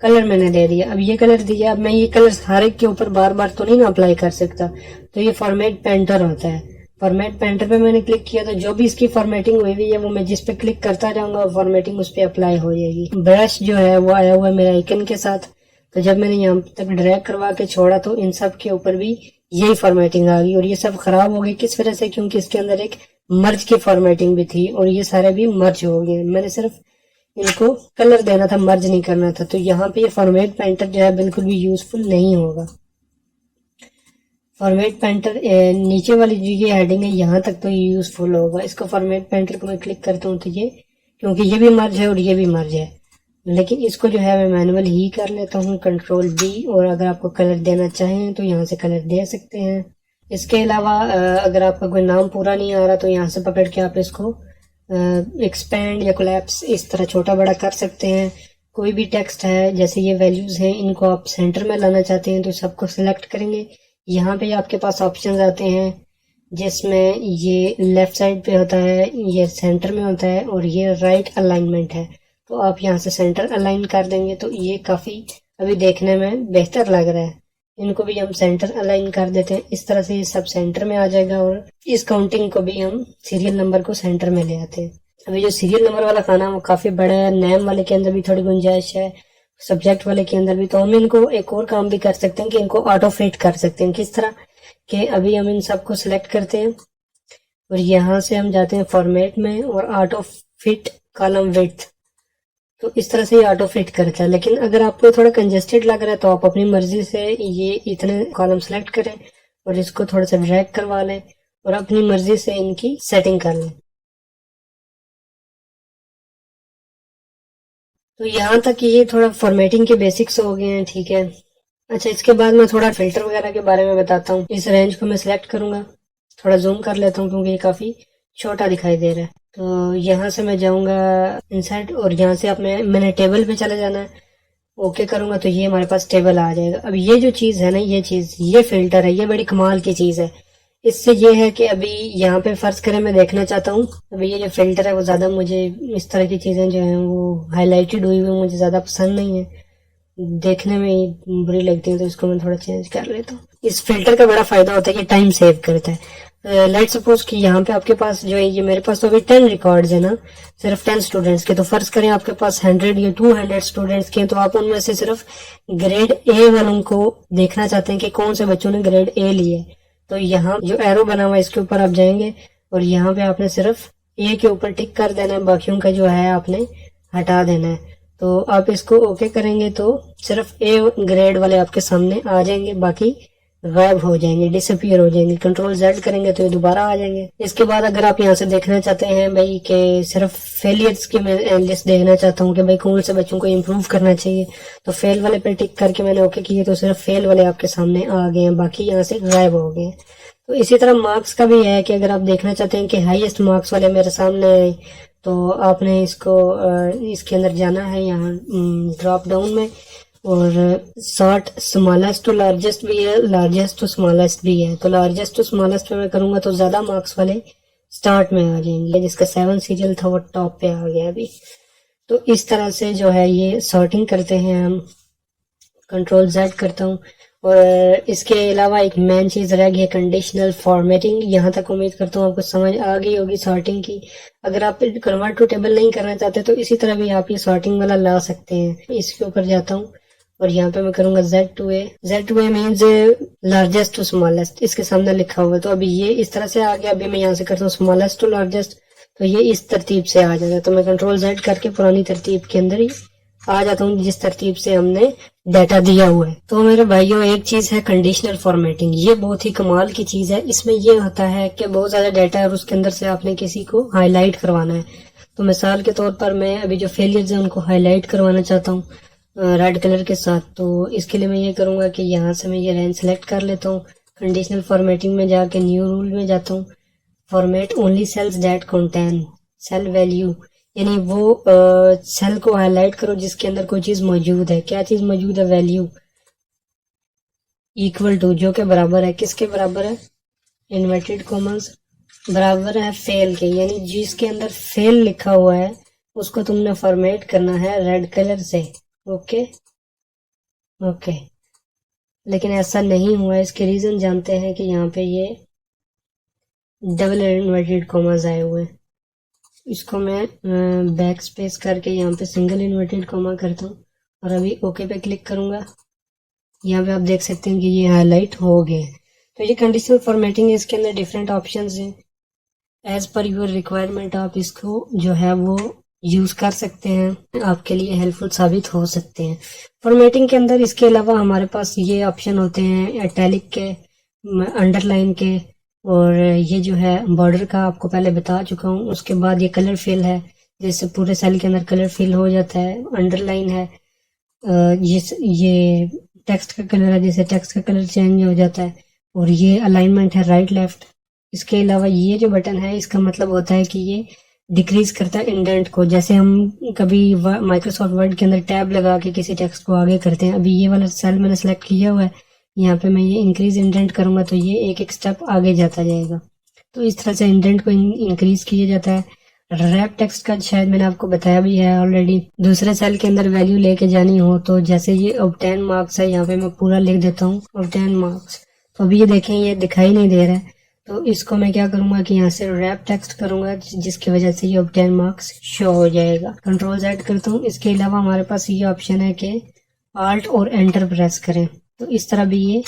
कलर मैंने दे दिया। अब ये कलर दिया, अब मैं ये कलर हर एक के ऊपर बार बार तो नहीं ना अप्लाई कर सकता। तो ये फॉर्मेट पेंटर होता है। फॉर्मेट पेंटर पे मैंने क्लिक किया तो जो भी इसकी फॉर्मेटिंग हुई है वो मैं जिस पे क्लिक करता जाऊंगा और फॉर्मेटिंग उस पे अप्लाई हो जाएगी। ब्रश जो है वो आया हुआ है मेरा आइकन के साथ। तो जब मैंने यहाँ तक ड्रैग करवा के छोड़ा तो इन सब के ऊपर भी यही फॉर्मेटिंग आ गई और ये सब खराब हो गई। किस वजह से? क्योंकि इसके अंदर एक मर्ज की फॉर्मेटिंग भी थी और ये सारे भी मर्ज हो गए। मैंने सिर्फ इनको कलर देना था, मर्ज नहीं करना था। तो यहाँ पे ये फॉर्मेट पेंटर जो है बिल्कुल भी यूजफुल नहीं होगा। फॉर्मेट पेंटर नीचे वाली जो ये हेडिंग है यहाँ तक तो यूजफुल होगा। इसको फॉर्मेट पेंटर को मैं क्लिक करता हूँ तो ये, क्योंकि ये भी मर्ज है और ये भी मर्ज है, लेकिन इसको जो है मैं मैनुअल ही कर लेता हूँ, कंट्रोल बी। और अगर आपको कलर देना चाहें तो यहाँ से कलर दे सकते हैं। इसके अलावा अगर आपका कोई नाम पूरा नहीं आ रहा तो यहाँ से पकड़ के आप इसको एक्सपैंड या कोलैप्स इस तरह छोटा बड़ा कर सकते हैं। कोई भी टेक्स्ट है, जैसे ये वैल्यूज हैं, इनको आप सेंटर में लाना चाहते हैं तो सबको सिलेक्ट करेंगे। यहाँ पे आपके पास ऑप्शंस आते हैं जिसमें ये लेफ्ट साइड पे होता है, ये सेंटर में होता है और ये राइट अलाइनमेंट है। तो आप यहाँ से सेंटर अलाइन कर देंगे तो ये काफी अभी देखने में बेहतर लग रहा है। इनको भी हम सेंटर अलाइन कर देते हैं। इस तरह से ये सब सेंटर में आ जाएगा और इस काउंटिंग को भी हम सीरियल नंबर को सेंटर में ले आते हैं। अभी जो सीरियल नंबर वाला खाना वो काफी बड़ा है। नेम वाले के अंदर भी थोड़ी गुंजाइश है, सब्जेक्ट वाले के अंदर भी। तो हम इनको एक और काम भी कर सकते हैं कि इनको ऑटो फिट कर सकते हैं। किस तरह कि अभी हम इन सबको सिलेक्ट करते हैं और यहाँ से हम जाते हैं फॉर्मेट में और ऑटो फिट कॉलम विड्थ। तो इस तरह से ये ऑटो फिट करता है। लेकिन अगर आपको थोड़ा कंजेस्टेड लग रहा है तो आप अपनी मर्जी से ये इतने कॉलम सेलेक्ट करें और इसको थोड़ा सा ड्रैग करवा लें और अपनी मर्जी से इनकी सेटिंग कर लें। तो यहाँ तक ये थोड़ा फॉर्मेटिंग के बेसिक्स हो गए हैं, ठीक है। अच्छा, इसके बाद मैं थोड़ा फिल्टर वगैरह के बारे में बताता हूँ। इस रेंज को मैं सिलेक्ट करूंगा, थोड़ा जूम कर लेता हूँ क्योंकि ये काफी छोटा दिखाई दे रहा है। तो यहाँ से मैं जाऊंगा इंसर्ट और यहाँ से मैंने टेबल पे चले जाना है। ओके करूंगा तो ये हमारे पास टेबल आ जाएगा। अब ये जो चीज है ना, ये फिल्टर है, ये बड़ी कमाल की चीज है। इससे ये है कि अभी यहाँ पे फर्ज करें मैं देखना चाहता हूँ, अभी ये जो फिल्टर है वो ज्यादा मुझे इस तरह की चीजें जो है वो हाईलाइटेड हुई हुई मुझे ज्यादा पसंद नहीं है, देखने में ही बुरी लगती है। तो इसको मैं थोड़ा चेंज कर लेता हूँ। इस फिल्टर का बड़ा फायदा होता है कि टाइम सेव करता है। लेट सपोज कि यहाँ पे आपके पास जो है, ये मेरे पास तो अभी 10 रिकॉर्ड्स है ना, सिर्फ 10 स्टूडेंट्स के। तो फर्ज करें आपके पास 100 या 200 स्टूडेंट्स के, तो आप उनमें से सिर्फ ग्रेड ए वालों को देखना चाहते हैं कि कौन से बच्चों ने ग्रेड ए लिया है। तो यहाँ जो एरो बना हुआ है इसके ऊपर आप जाएंगे और यहाँ पे आपने सिर्फ ए के ऊपर टिक कर देना है, बाकियों का जो है आपने हटा देना है। तो आप इसको ओके करेंगे तो सिर्फ ए ग्रेड वाले आपके सामने आ जाएंगे, बाकी गायब हो जाएंगे, डिसअपियर हो जाएंगे। कंट्रोल जेड करेंगे तो ये दोबारा आ जाएंगे। इसके बाद अगर आप यहाँ से देखना चाहते हैं भाई कि सिर्फ फेलियर्स की मैं लिस्ट देखना चाहता हूँ कि भाई कौन से बच्चों को इम्प्रूव करना चाहिए, तो फेल वाले पे टिक करके मैंने ओके किए तो सिर्फ फेल वाले आपके सामने आ गए हैं, बाकी यहाँ से गायब हो गए हैं। तो इसी तरह मार्क्स का भी है कि अगर आप देखना चाहते हैं कि हाईएस्ट मार्क्स वाले मेरे सामने आए तो आपने इसको इसके अंदर जाना है, यहाँ ड्रॉप डाउन में, और सॉर्ट स्मॉलेस्ट टू लार्जेस्ट भी है, लार्जेस्ट टू स्मॉलेस्ट भी है। तो लार्जेस्ट टू स्मॉलेस्ट पे मैं करूंगा तो ज्यादा मार्क्स वाले स्टार्ट में आ जाएंगे। जिसका 7 सीरियल था वो टॉप पे आ गया अभी। तो इस तरह से जो है ये सॉर्टिंग करते हैं हम। कंट्रोल जेड करता हूँ। और इसके अलावा एक मेन चीज रह गई है, कंडीशनल फॉर्मेटिंग। यहाँ तक उम्मीद करता हूँ आपको समझ आ गई होगी सॉर्टिंग की। अगर आप कन्वर्ट टू टेबल नहीं करना चाहते तो इसी तरह भी आप ये सॉर्टिंग वाला ला सकते हैं। इसके ऊपर जाता हूँ और यहाँ पे मैं करूंगा Z2A। Z2A means largest to smallest, इसके सामने लिखा हुआ है। तो अभी ये इस तरह से आ गया। अभी मैं यहाँ से करता हूँ स्मॉलेस्ट टू लार्जेस्ट, तो ये इस तरतीब से आ जाएगा। तो मैं कंट्रोल Z करके पुरानी तरतीब के अंदर ही आ जाता हूँ जिस तरतीब से हमने डाटा दिया हुआ है। तो मेरे भाइयों, एक चीज है कंडीशनल फॉर्मेटिंग। ये बहुत ही कमाल की चीज है। इसमें ये होता है कि बहुत ज्यादा डाटा है और उसके अंदर से आपने किसी को हाईलाइट करवाना है। तो मिसाल के तौर पर मैं अभी जो फेलियर्स है उनको हाईलाइट करवाना चाहता हूँ रेड कलर के साथ। तो इसके लिए मैं ये करूंगा कि यहाँ से मैं ये रेंज सेलेक्ट कर लेता हूँ। कंडीशनल फॉर्मेटिंग में जाके न्यू रूल में जाता हूँ। Format only cells that contain cell value, यानी वो सेल को हाईलाइट करो जिसके अंदर कोई चीज मौजूद है। क्या चीज मौजूद है? वैल्यू इक्वल टू, जो के बराबर है, किसके बराबर है? इन्वर्टेड कॉमन्स बराबर है फेल के, यानी जिसके अंदर फेल लिखा हुआ है उसको तुमने फॉर्मेट करना है रेड कलर से। ओके ओके, लेकिन ऐसा नहीं हुआ। इसके रीजन जानते हैं कि यहाँ पे ये डबल इन्वर्टेड कॉमास आए हुए हैं। इसको मैं बैक स्पेस करके यहाँ पे सिंगल इन्वर्टेड कॉमा करता हूँ और अभी ओके पे क्लिक करूंगा यहाँ पे आप देख सकते हैं कि ये हाईलाइट हो गए। तो ये कंडीशनल फॉर्मेटिंग है, इसके अंदर डिफरेंट ऑप्शंस हैं। एज पर योर रिक्वायरमेंट आप इसको जो है वो यूज कर सकते हैं, आपके लिए हेल्पफुल साबित हो सकते हैं। फॉर्मेटिंग के अंदर इसके अलावा हमारे पास ये ऑप्शन होते हैं इटैलिक के, अंडरलाइन के, और ये जो है बॉर्डर का आपको पहले बता चुका हूँ। उसके बाद ये कलर फिल है, जैसे पूरे सेल के अंदर कलर फिल हो जाता है। अंडरलाइन है, ये टेक्स्ट का कलर है, जैसे टेक्स्ट का कलर चेंज हो जाता है। और ये अलाइनमेंट है राइट लेफ्ट। इसके अलावा ये जो बटन है इसका मतलब होता है कि ये डिक्रीज करता है इंडेंट को। जैसे हम कभी माइक्रोसॉफ्ट वर्ड के अंदर टैब लगा के किसी टेक्स्ट को आगे करते हैं, अभी ये वाला सेल मैंने सेलेक्ट किया हुआ है, यहाँ पे मैं ये इंक्रीज इंडेंट करूंगा तो ये एक एक स्टेप आगे जाता जाएगा। तो इस तरह से इंडेंट को इंक्रीज किया जाता है। रैप टेक्स्ट का शायद मैंने आपको बताया भी है ऑलरेडी। दूसरे सेल के अंदर वैल्यू लेके जानी हो तो जैसे ये ऑब्टेन मार्क्स है, यहाँ पे मैं पूरा लिख देता हूँ ऑब्टेन मार्क्स। तो अभी ये देखें ये दिखाई नहीं दे रहा है, तो इसको मैं क्या करूंगा कि यहाँ से रैप टेक्स्ट करूंगा, जिसकी वजह से ये ऑब्टेन मार्क्स शो हो जाएगा। कंट्रोल Z करता हूँ। इसके अलावा हमारे पास ये ऑप्शन है कि आल्ट और एंटर प्रेस करें, तो इस तरह भी ये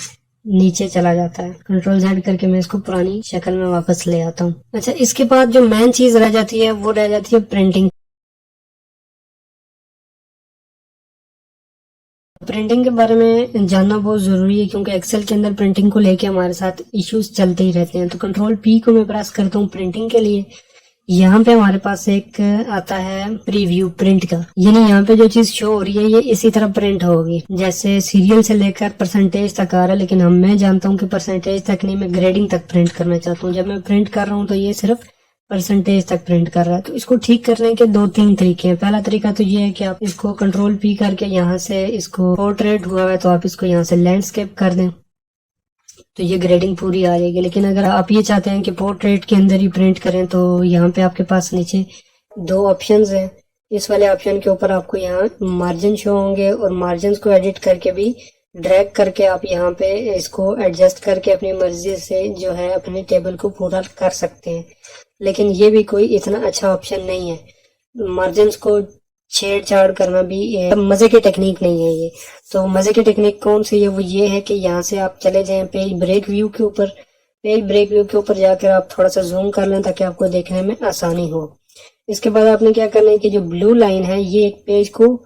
नीचे चला जाता है। कंट्रोल Z करके मैं इसको पुरानी शक्ल में वापस ले आता हूँ। अच्छा, इसके बाद जो मेन चीज रह जाती है वो रह जाती है प्रिंटिंग। प्रिंटिंग के बारे में जानना बहुत जरूरी है, क्योंकि एक्सेल के अंदर प्रिंटिंग को लेके हमारे साथ इश्यूज चलते ही रहते हैं। तो कंट्रोल P को मैं प्रेस करता हूँ प्रिंटिंग के लिए। यहाँ पे हमारे पास एक आता है प्रीव्यू प्रिंट का, यानी यहाँ पे जो चीज शो हो रही है ये इसी तरह प्रिंट होगी। जैसे सीरियल से लेकर परसेंटेज तक आ रहा है, लेकिन मैं जानता हूँ कि परसेंटेज तक नहीं, मैं ग्रेडिंग तक प्रिंट करना चाहता हूँ। जब मैं प्रिंट कर रहा हूँ तो ये सिर्फ परसेंटेज तक प्रिंट कर रहा है। तो इसको ठीक करने के 2-3 तरीके हैं। पहला तरीका तो ये है कि आप इसको कंट्रोल P करके यहाँ से इसको पोर्ट्रेट हुआ है तो आप इसको यहाँ से लैंडस्केप कर दें, तो ये ग्रेडिंग पूरी आ जाएगी। लेकिन अगर आप ये चाहते हैं कि पोर्ट्रेट के अंदर ही प्रिंट करें तो यहाँ पे आपके पास नीचे 2 ऑप्शंस हैं। इस वाले ऑप्शन के ऊपर आपको यहाँ मार्जिन शो होंगे, और मार्जिन को एडिट करके भी ड्रैग करके आप यहाँ पे इसको एडजस्ट करके अपनी मर्जी से जो है अपने टेबल को पूरा कर सकते हैं। लेकिन ये भी कोई इतना अच्छा ऑप्शन नहीं है। मार्जिन को छेड़छाड़ करना भी मजे की टेक्निक नहीं है ये। तो मजे की टेक्निक कौन सी है, वो ये है कि यहाँ से आप चले जाएं पेज ब्रेक व्यू के ऊपर। पेज ब्रेक व्यू के ऊपर जाकर आप थोड़ा सा जूम कर लें ताकि आपको देखने में आसानी हो। इसके बाद आपने क्या करना है कि जो ब्लू लाइन है ये एक पेज को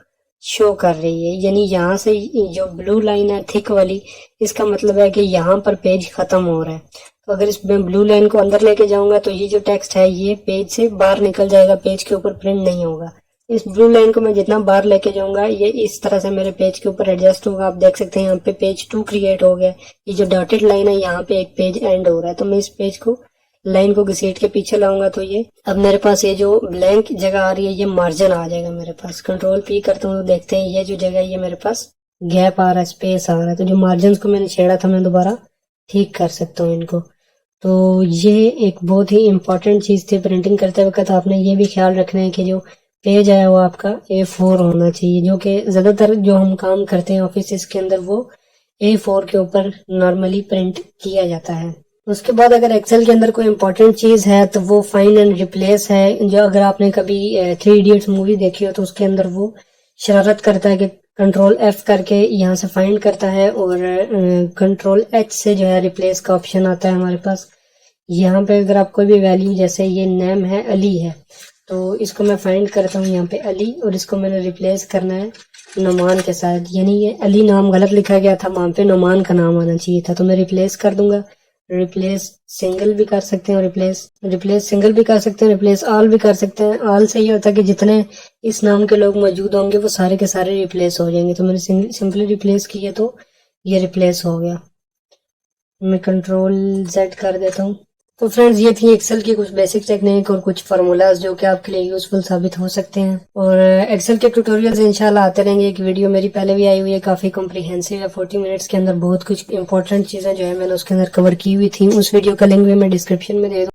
शो कर रही है, यानी यहाँ से जो ब्लू लाइन है थिक वाली, इसका मतलब है कि यहाँ पर पेज खत्म हो रहा है। तो अगर इस ब्लू लाइन को अंदर लेके जाऊंगा तो ये जो टेक्स्ट है ये पेज से बाहर निकल जाएगा, पेज के ऊपर प्रिंट नहीं होगा। इस ब्लू लाइन को मैं जितना बाहर लेके जाऊंगा ये इस तरह से मेरे पेज के ऊपर एडजस्ट होगा। आप देख सकते हैं यहाँ पे पेज 2 क्रिएट हो गया। ये जो डॉटेड लाइन है यहाँ पे एक पेज एंड हो रहा है, तो मैं इस पेज को लाइन को घसीट के पीछे लाऊंगा तो ये अब मेरे पास ये जो ब्लैंक जगह आ रही है ये मार्जिन आ जाएगा मेरे पास। कंट्रोल P करता हूँ तो देखते हैं ये जो जगह ये मेरे पास गैप आ रहा है, स्पेस आ रहा है। तो जो मार्जिन को मैंने छेड़ा था मैं दोबारा ठीक कर सकता हूँ इनको। तो ये एक बहुत ही इंपॉर्टेंट चीज थी प्रिंटिंग करते वक्त। आपने ये भी ख्याल रखना है कि जो पेज है वो आपका A4 होना चाहिए, जो कि ज्यादातर जो हम काम करते हैं ऑफिस के अंदर वो A4 के ऊपर नॉर्मली प्रिंट किया जाता है। उसके बाद अगर एक्सेल के अंदर कोई इंपॉर्टेंट चीज है तो वो फाइंड एंड रिप्लेस है। जो अगर आपने कभी 3 इडियट्स मूवी देखी हो तो उसके अंदर वो शरारत करता है कि कंट्रोल F करके यहाँ से फाइंड करता है, और कंट्रोल H से जो है रिप्लेस का ऑप्शन आता है हमारे पास। यहाँ पे अगर आप कोई भी वैल्यू, जैसे ये नेम है अली है, तो इसको मैं फाइंड करता हूँ यहाँ पे अली, और इसको मैंने रिप्लेस करना है नुमान के साथ। यानी ये अली नाम गलत लिखा गया था, वहां पे नुमान का नाम आना चाहिए था, तो मैं रिप्लेस कर दूंगा। रिप्लेस सिंगल भी कर सकते हैं, रिप्लेस सिंगल भी कर सकते हैं, रिप्लेस ऑल भी कर सकते हैं। ऑल से ये होता है कि जितने इस नाम के लोग मौजूद होंगे वो सारे के सारे रिप्लेस हो जाएंगे। तो मैंने सिंपली रिप्लेस किया तो ये रिप्लेस हो गया। मैं कंट्रोल Z कर देता हूँ। तो फ्रेंड्स ये थी एक्सेल की कुछ बेसिक टेक्निक और कुछ फार्मूलाज जो कि आपके लिए यूजफुल साबित हो सकते हैं। और एक्सेल के ट्यूटोरियल्स इंशाल्लाह आते रहेंगे। एक वीडियो मेरी पहले भी आई हुई है, काफी कॉम्प्रिहेंसिव है। 40 मिनट्स के अंदर बहुत कुछ इंपॉर्टेंट चीजें जो है मैंने उसके अंदर कवर की हुई थी। उस वीडियो का लिंक भी मैं डिस्क्रिप्शन में दे दूँ।